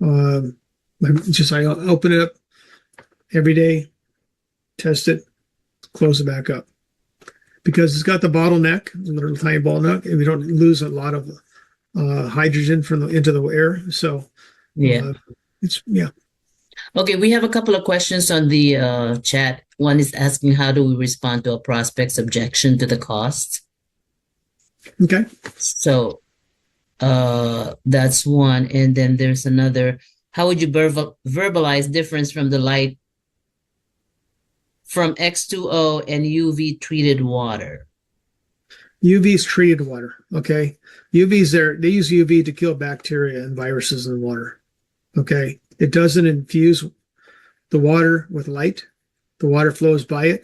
I open it up every day, test it, close it back up, because it's got the bottleneck, a little tiny bottleneck, and we don't lose a lot of hydrogen into the air. So yeah, Okay, we have a couple of questions on the chat. One is asking, how do we respond to a prospect's objection to the cost? Okay. So that's one. And then there's another. How would you verbalize difference from the light from X2O and UV treated water? UV's treated water. Okay. UV's there. They use UV to kill bacteria and viruses in the water. Okay. It doesn't infuse the water with light. The water flows by it.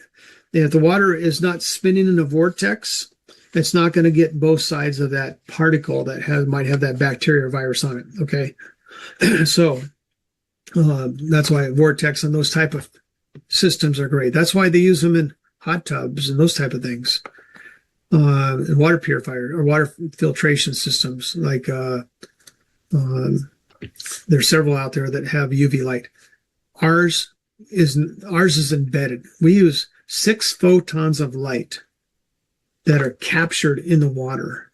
And if the water is not spinning in a vortex, it's not going to get both sides of that particle that might have that bacteria or virus on it. Okay. So that's why vortex and those type of systems are great. That's why they use them in hot tubs and those type of things. And water purifier or water filtration systems, like there's several out there that have UV light. Ours is embedded. We use 6 photons of light that are captured in the water.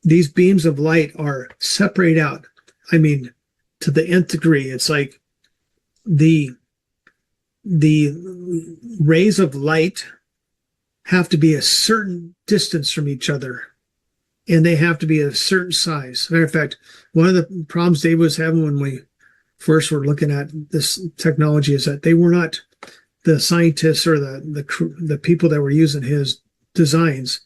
These beams of light are separated out. To the nth degree. It's like the rays of light have to be a certain distance from each other, and they have to be a certain size. Matter of fact, one of the problems Dave was having when we first were looking at this technology is that they were not, the scientists or the people that were using his designs,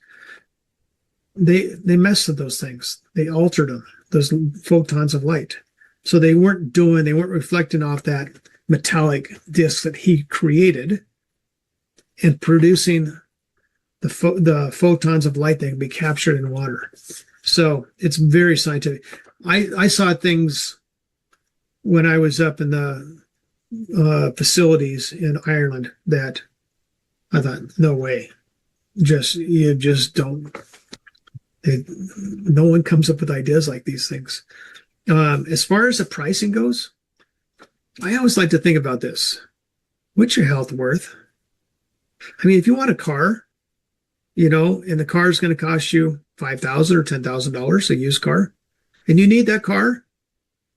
they messed with those things. They altered them, those photons of light. So they weren't reflecting off that metallic disc that he created and producing the photons of light that can be captured in water. So it's very scientific. I saw things when I was up in the facilities in Ireland that I thought, no way. You just don't. No one comes up with ideas like these things. As far as the pricing goes, I always like to think about this. What's your health worth? I mean, if you want a car, and the car is going to cost you $5,000 or $10,000, a used car, and you need that car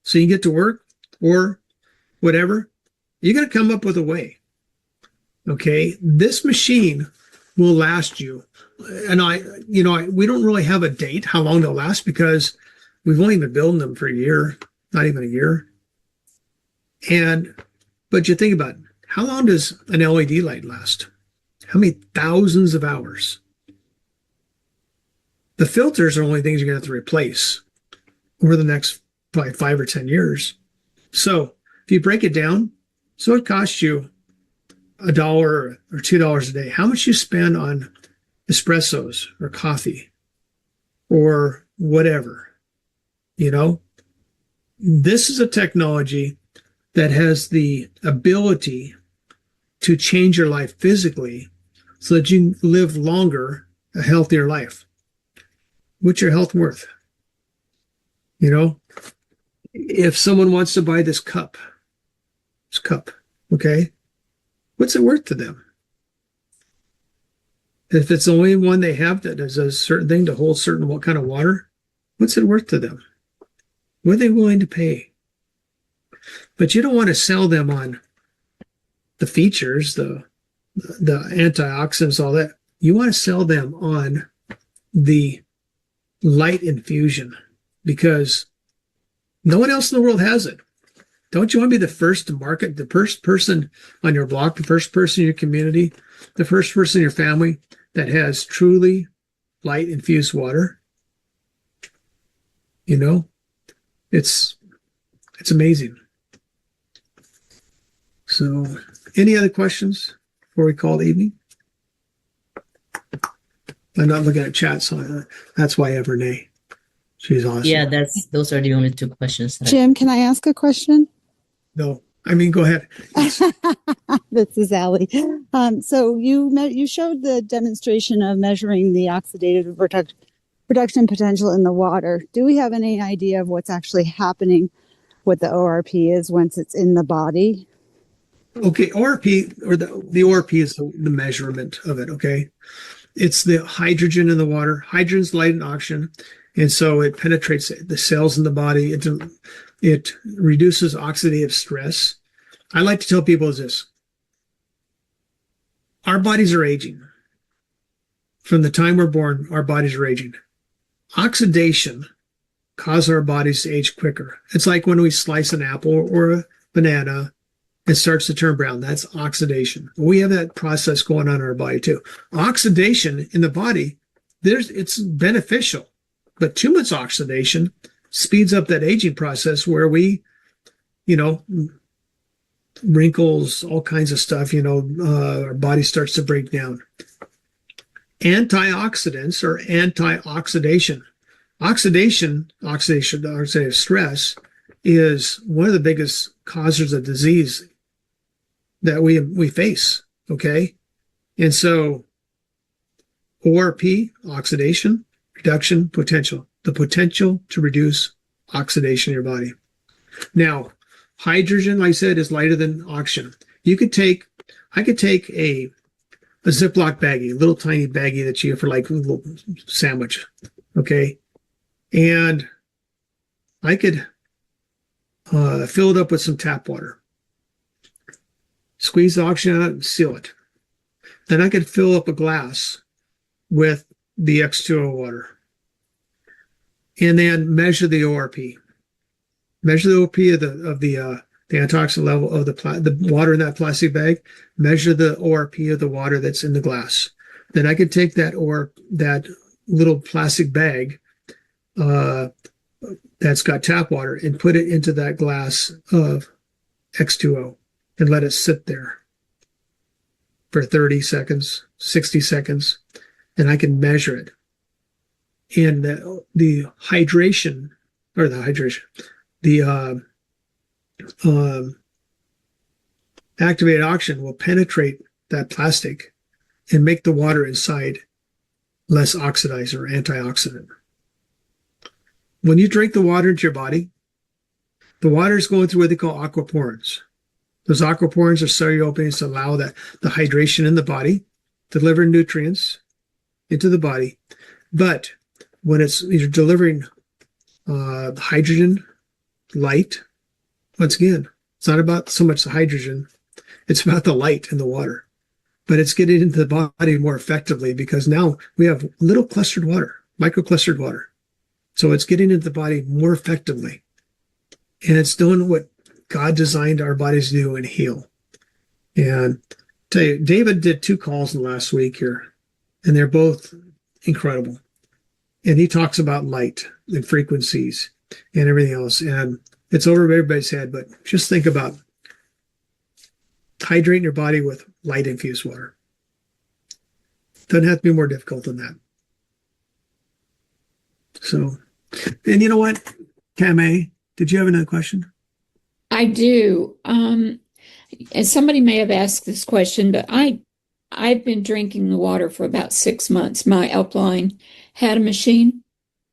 so you can get to work or whatever, you're going to come up with a way. Okay, this machine will last you, and we don't really have a date how long they'll last because we've only been building them for a year, not even a year. But you think about it, how long does an LED light last? How many thousands of hours? The filters are only things you're going to have to replace over the next probably 5 or 10 years. So if you break it down, so it costs you $1 or $2 a day. How much you spend on espressos or coffee or whatever, This is a technology that has the ability to change your life physically so that you can live longer, a healthier life. What's your health worth? If someone wants to buy this cup, okay, what's it worth to them? If it's the only one they have that does a certain thing to hold certain what kind of water, what's it worth to them? What are they willing to pay? But you don't want to sell them on the features, the antioxidants, all that. You want to sell them on the light infusion because no one else in the world has it. Don't you want to be the first to market, the first person on your block, the first person in your community, the first person in your family that has truly light infused water? It's amazing. So, any other questions before we call the evening? I'm not looking at chat, so that's why I have Renee. She's awesome. Yeah, those are the only 2 questions. Jim, can I ask a question? No, go ahead. This is Allie. So you showed the demonstration of measuring the oxidative reduction potential in the water. Do we have any idea of what's actually happening, what the ORP is once it's in the body? Okay, ORP, or the ORP is the measurement of it, okay? It's the hydrogen in the water. Hydrogen's light and oxygen, and so it penetrates the cells in the body. It reduces oxidative stress. I like to tell people is this. Our bodies are aging. From the time we're born, our bodies are aging. Oxidation causes our bodies to age quicker. It's like when we slice an apple or a banana, it starts to turn brown. That's oxidation. We have that process going on in our body too. Oxidation in the body, it's beneficial, but too much oxidation speeds up that aging process where we, wrinkles, all kinds of stuff, our body starts to break down. Antioxidants or anti-oxidation. Oxidative stress is one of the biggest causes of disease that we face, okay? And so ORP, oxidation, reduction, potential. The potential to reduce oxidation in your body. Now, hydrogen, like I said, is lighter than oxygen. I could take a Ziploc baggie, a little tiny baggie that you have for like a little sandwich, okay? And I could fill it up with some tap water. Squeeze the oxygen out and seal it. Then I could fill up a glass with the X2O water. And then measure the ORP. Measure the ORP of the antioxidant level of the water in that plastic bag. Measure the ORP of the water that's in the glass. Then I could take that little plastic bag, that's got tap water and put it into that glass of X2O and let it sit there for 30 seconds, 60 seconds, and I can measure it. And the hydration, or the activated oxygen will penetrate that plastic and make the water inside less oxidized or antioxidant. When you drink the water into your body, the water is going through what they call aquaporins. Those aquaporins are cellular openings to allow the hydration in the body, deliver nutrients into the body. But when you're delivering hydrogen, light, once again, it's not about so much the hydrogen, it's about the light in the water. But it's getting into the body more effectively because now we have little clustered water, microclustered water. So it's getting into the body more effectively. And it's doing what God designed our bodies to do and heal. And I'll tell you, David did 2 calls in the last week here, and they're both incredible. And he talks about light and frequencies and everything else. And it's over everybody's head, but just think about hydrating your body with light infused water. Doesn't have to be more difficult than that. So, and you know what, Kame, did you have another question? I do. And somebody may have asked this question, but I've been drinking the water for about 6 months. My upline had a machine,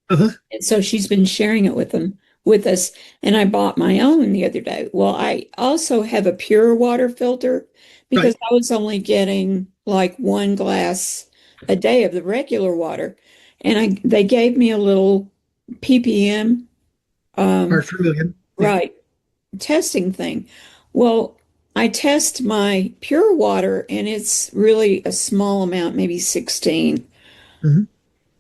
and so she's been sharing it with us. And I bought my own the other day. Well, I also have a pure water filter because I was only getting like 1 glass a day of the regular water, and they gave me a little ppm, Parts per million. right, testing thing. Well, I test my pure water, and it's really a small amount, maybe 16.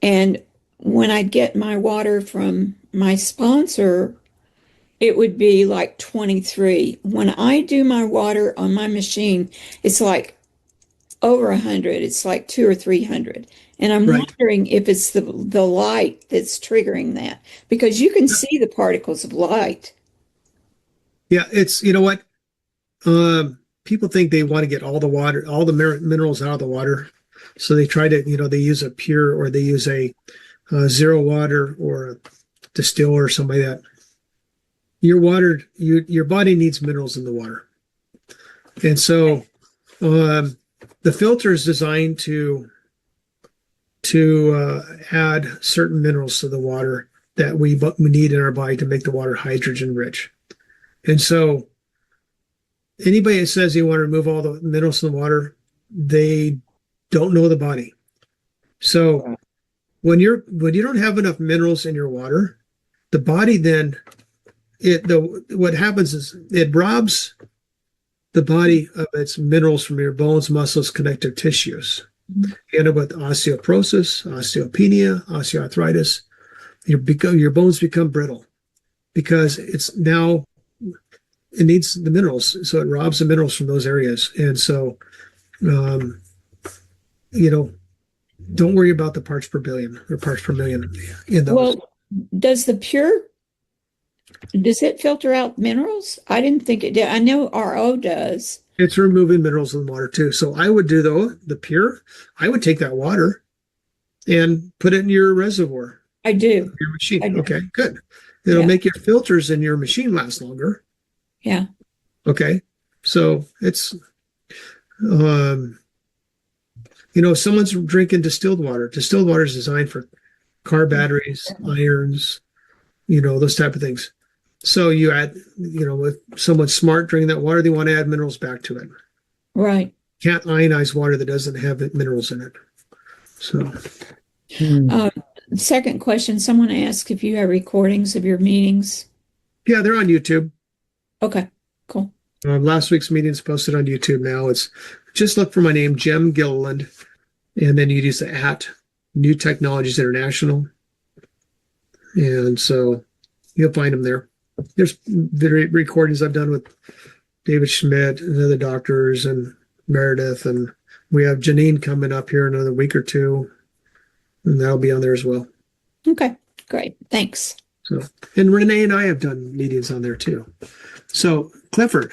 And when I get my water from my sponsor, it would be like 23. When I do my water on my machine, it's like over 100. It's like 200 or 300. And I'm wondering if it's the light that's triggering that, because you can see the particles of light. Yeah, it's, you know what? People think they want to get all the water, all the minerals out of the water. So they try to, they use a pure, or they use a zero water or a distill or something like that. Your water, your body needs minerals in the water. And so the filter is designed to add certain minerals to the water that we need in our body to make the water hydrogen rich. And so anybody that says they want to remove all the minerals in the water, they don't know the body. So when you don't have enough minerals in your water, the body then what happens is it robs the body of its minerals from your bones, muscles, connective tissues. You end up with osteoporosis, osteopenia, osteoarthritis. Your bones become brittle because it needs the minerals, so it robs the minerals from those areas. And so, don't worry about the parts per billion or parts per million in those. Well, does it filter out minerals? I didn't think it did. I know RO does. It's removing minerals in the water too. So I would do the pure. I would take that water and put it in your reservoir. I do. Your machine. I do. Okay, good. It'll make your filters in your machine last longer. Yeah. Okay. So it's, someone's drinking distilled water. Distilled water is designed for car batteries, irons, those type of things. So you add, if someone's smart drinking that water, they want to add minerals back to it. Right. Can't ionize water that doesn't have minerals in it. So. Second question, someone asked if you have recordings of your meetings. Yeah, they're on YouTube. Okay, cool. Last week's meeting is posted on YouTube now. It's just look for my name, Jim Gilliland, and then you use the @ New Technologies International. And so you'll find them there. There's video recordings I've done with David Schmidt and other doctors and Meredith, and we have Janine coming up here in another week or two, and that'll be on there as well. Okay, great. Thanks. So, and Renee and I have done meetings on there too. So, Clifford.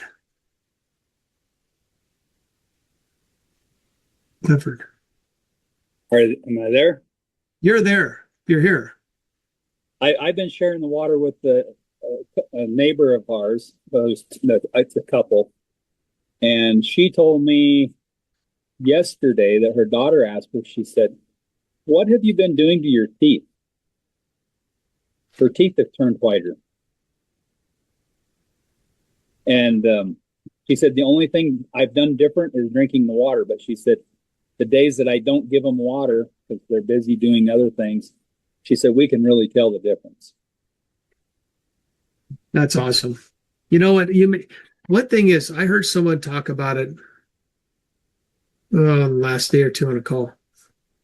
Am I there? You're there. You're here. I've been sharing the water with a neighbor of ours. It's a couple. And she told me yesterday that her daughter asked her, she said, "What have you been doing to your teeth?" Her teeth have turned whiter. And she said, "The only thing I've done different is drinking the water." But she said, the days that I don't give them water because they're busy doing other things, she said, we can really tell the difference. That's awesome. You know what? One thing is, I heard someone talk about it last day or two on a call.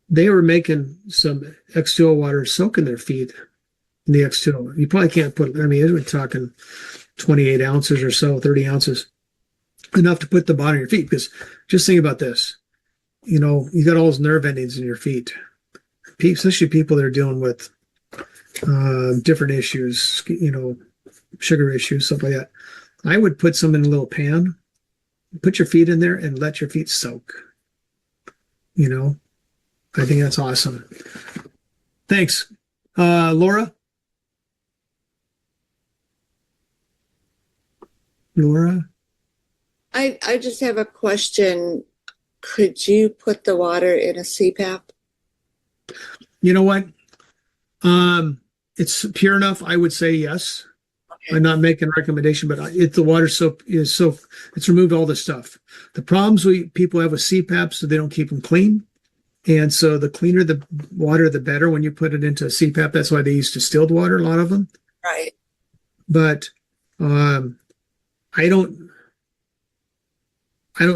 They were making some X2O water soak in their feet in the X2O. You probably can't put, we're talking 28 ounces or so, 30 ounces, enough to put the bottom of your feet. Because just think about this. You got all those nerve endings in your feet, especially people that are dealing with different issues, sugar issues, stuff like that. I would put some in a little pan, put your feet in there and let your feet soak. I think that's awesome. Thanks. Laura? I just have a question. Could you put the water in a CPAP? You know what? It's pure enough. I would say yes. Okay. I'm not making a recommendation, but the water soap it's removed all the stuff. The problems people have with CPAP, so they don't keep them clean. And so the cleaner the water, the better when you put it into a CPAP. That's why they use distilled water, a lot of them. Right. But I don't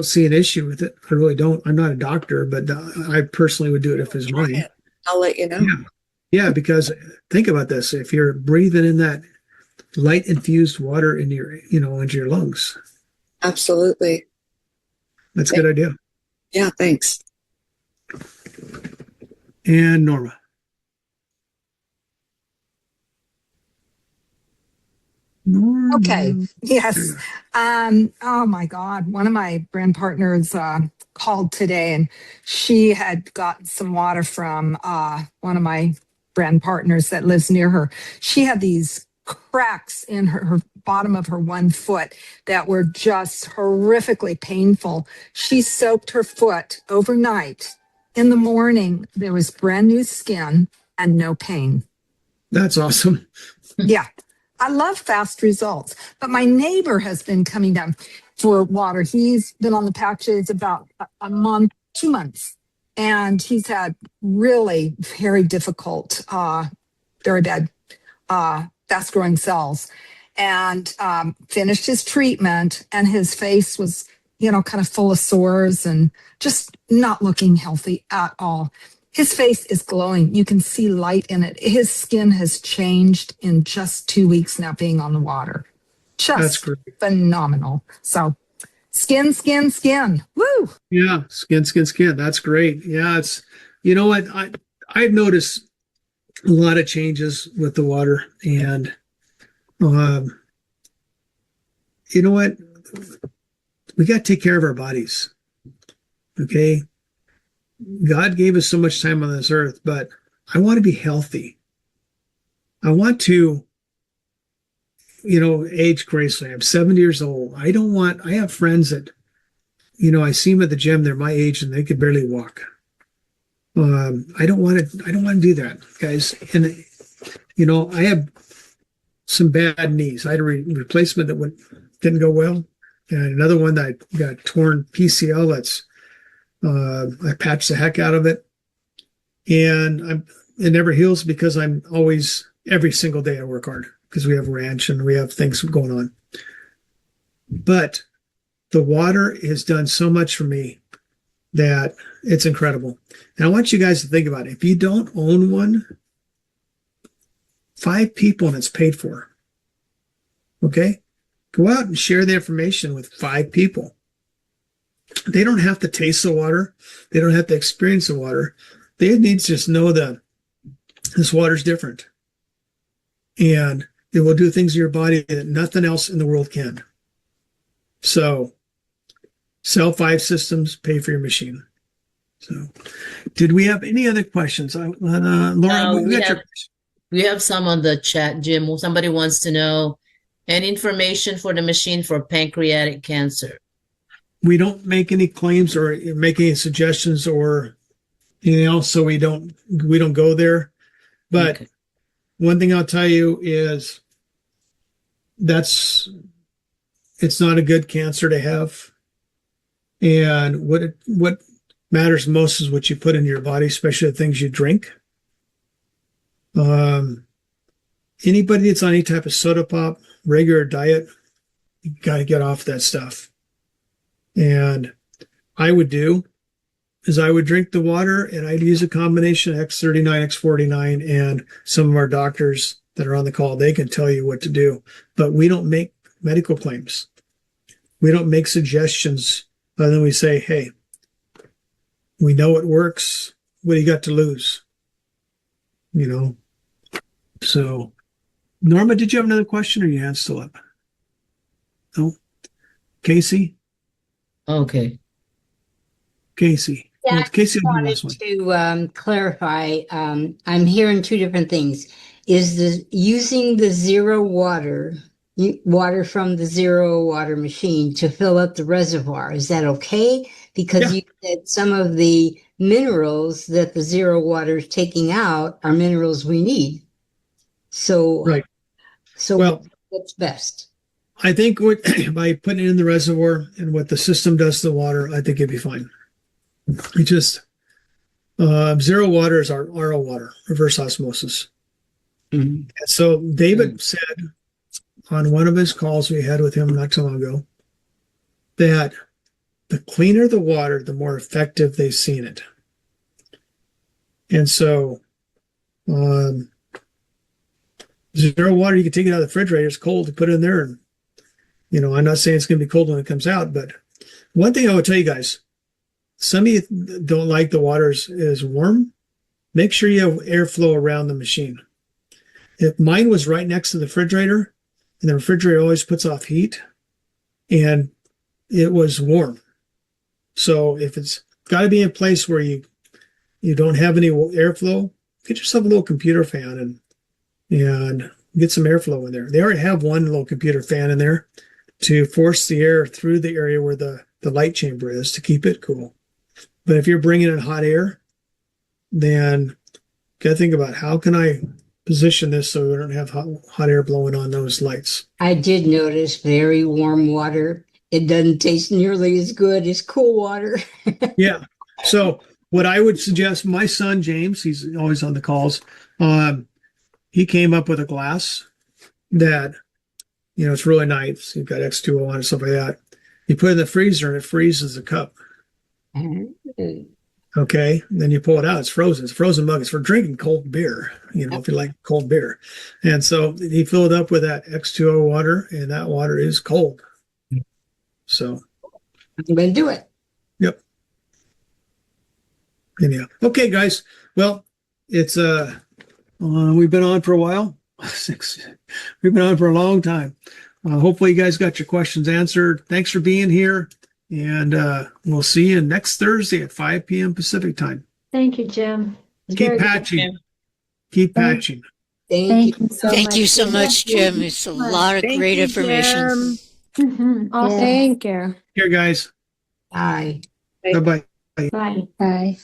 see an issue with it. I really don't. I'm not a doctor, but I personally would do it if it's mine. I'll let you know. Yeah, because think about this. If you're breathing in that light infused water into your lungs. Absolutely. That's a good idea. Yeah, thanks. And Norma. Okay. Yes. Oh my God. One of my brand partners called today, and she had gotten some water from one of my brand partners that lives near her. She had these cracks in her bottom of her 1 foot that were just horrifically painful. She soaked her foot overnight. In the morning, there was brand new skin and no pain. That's awesome. Yeah. I love fast results, but my neighbor has been coming down for water. He's been on the patches about a month, 2 months, and he's had really very difficult, very bad, fast growing cells, and finished his treatment, and his face was, kind of full of sores and just not looking healthy at all. His face is glowing. You can see light in it. His skin has changed in just 2 weeks now being on the water. Just phenomenal. So skin. Woo! Yeah, skin. That's great. Yeah, it's, you know what? I've noticed a lot of changes with the water, and you know what? We got to take care of our bodies. Okay? God gave us so much time on this earth, but I want to be healthy. I want to, age gracefully. I'm 70 years old. I have friends that, I see them at the gym, they're my age and they could barely walk. I don't want to do that, guys. And, I have some bad knees. I had a replacement that didn't go well. And another one that I got torn PCL. I patched the heck out of it, and it never heals because I'm always, every single day I work hard because we have a ranch and we have things going on. But the water has done so much for me that it's incredible. And I want you guys to think about it. If you don't own one, 5 people and it's paid for. Okay? Go out and share the information with 5 people. They don't have to taste the water. They don't have to experience the water. They need to just know that this water's different. and it will do things in your body that nothing else in the world can. So sell 5 systems, pay for your machine. So did we have any other questions? Laura, we have some on the chat, Jim. Somebody wants to know any information for the machine for pancreatic cancer. We don't make any claims or make any suggestions or anything else, so we don't go there. But okay. One thing I'll tell you is it's not a good cancer to have. And what matters most is what you put in your body, especially the things you drink. Anybody that's on any type of soda pop, regular diet, you got to get off that stuff. And I would drink the water, and I'd use a combination of X39, X49, and some of our doctors that are on the call, they can tell you what to do. But we don't make medical claims. We don't make suggestions other than we say, hey, we know it works. What do you got to lose? You know? So, Norma, did you have another question or your hand's still up? No? Casey? Okay. Casey. Yeah, well, Casey I wanted to clarify. I'm hearing 2 different things. Is using the zero water from the zero water machine to fill up the reservoir, is that okay? Because you said some of the minerals that the zero water is taking out are minerals we need. So, right. So what's best? I think by putting it in the reservoir and what the system does to the water, I think it'd be fine. It just zero water is our RO water, reverse osmosis. Mm-hmm. So David said on one of his calls we had with him not too long ago that the cleaner the water, the more effective they've seen it. And so zero water, you can take it out of the refrigerator, it's cold, you put it in there, and I'm not saying it's going to be cold when it comes out, but one thing I would tell you guys, some of you don't like the water is warm. Make sure you have airflow around the machine. If mine was right next to the refrigerator, and the refrigerator always puts off heat, and it was warm. So if it's got to be in a place where you don't have any airflow, get yourself a little computer fan and get some airflow in there. They already have one little computer fan in there to force the air through the area where the light chamber is to keep it cool. But if you're bringing in hot air, then got to think about how can I position this so we don't have hot air blowing on those lights. I did notice very warm water. It doesn't taste nearly as good as cool water. Yeah. So what I would suggest, my son, James, he's always on the calls. He came up with a glass that, it's really nice. You've got X2O on and stuff like that. You put it in the freezer and it freezes the cup. Okay. Then you pull it out. It's frozen. It's a frozen mug. It's for drinking cold beer, if you like cold beer. And so he filled up with that X2O water, and that water is cold. So I'm going to do it. Yep. Anyhow. Okay, guys. Well, it's we've been on for a while. We've been on for a long time. Hopefully you guys got your questions answered. Thanks for being here. And we'll see you next Thursday at 5 p.m. Pacific time. Thank you, Jim. Keep patching. Keep patching. Thank you so much. Thank you so much, Jim. It's a lot of great information. Mm-hmm. Awesome. Thank you. Here, guys. Bye. Bye-bye. Bye. Bye.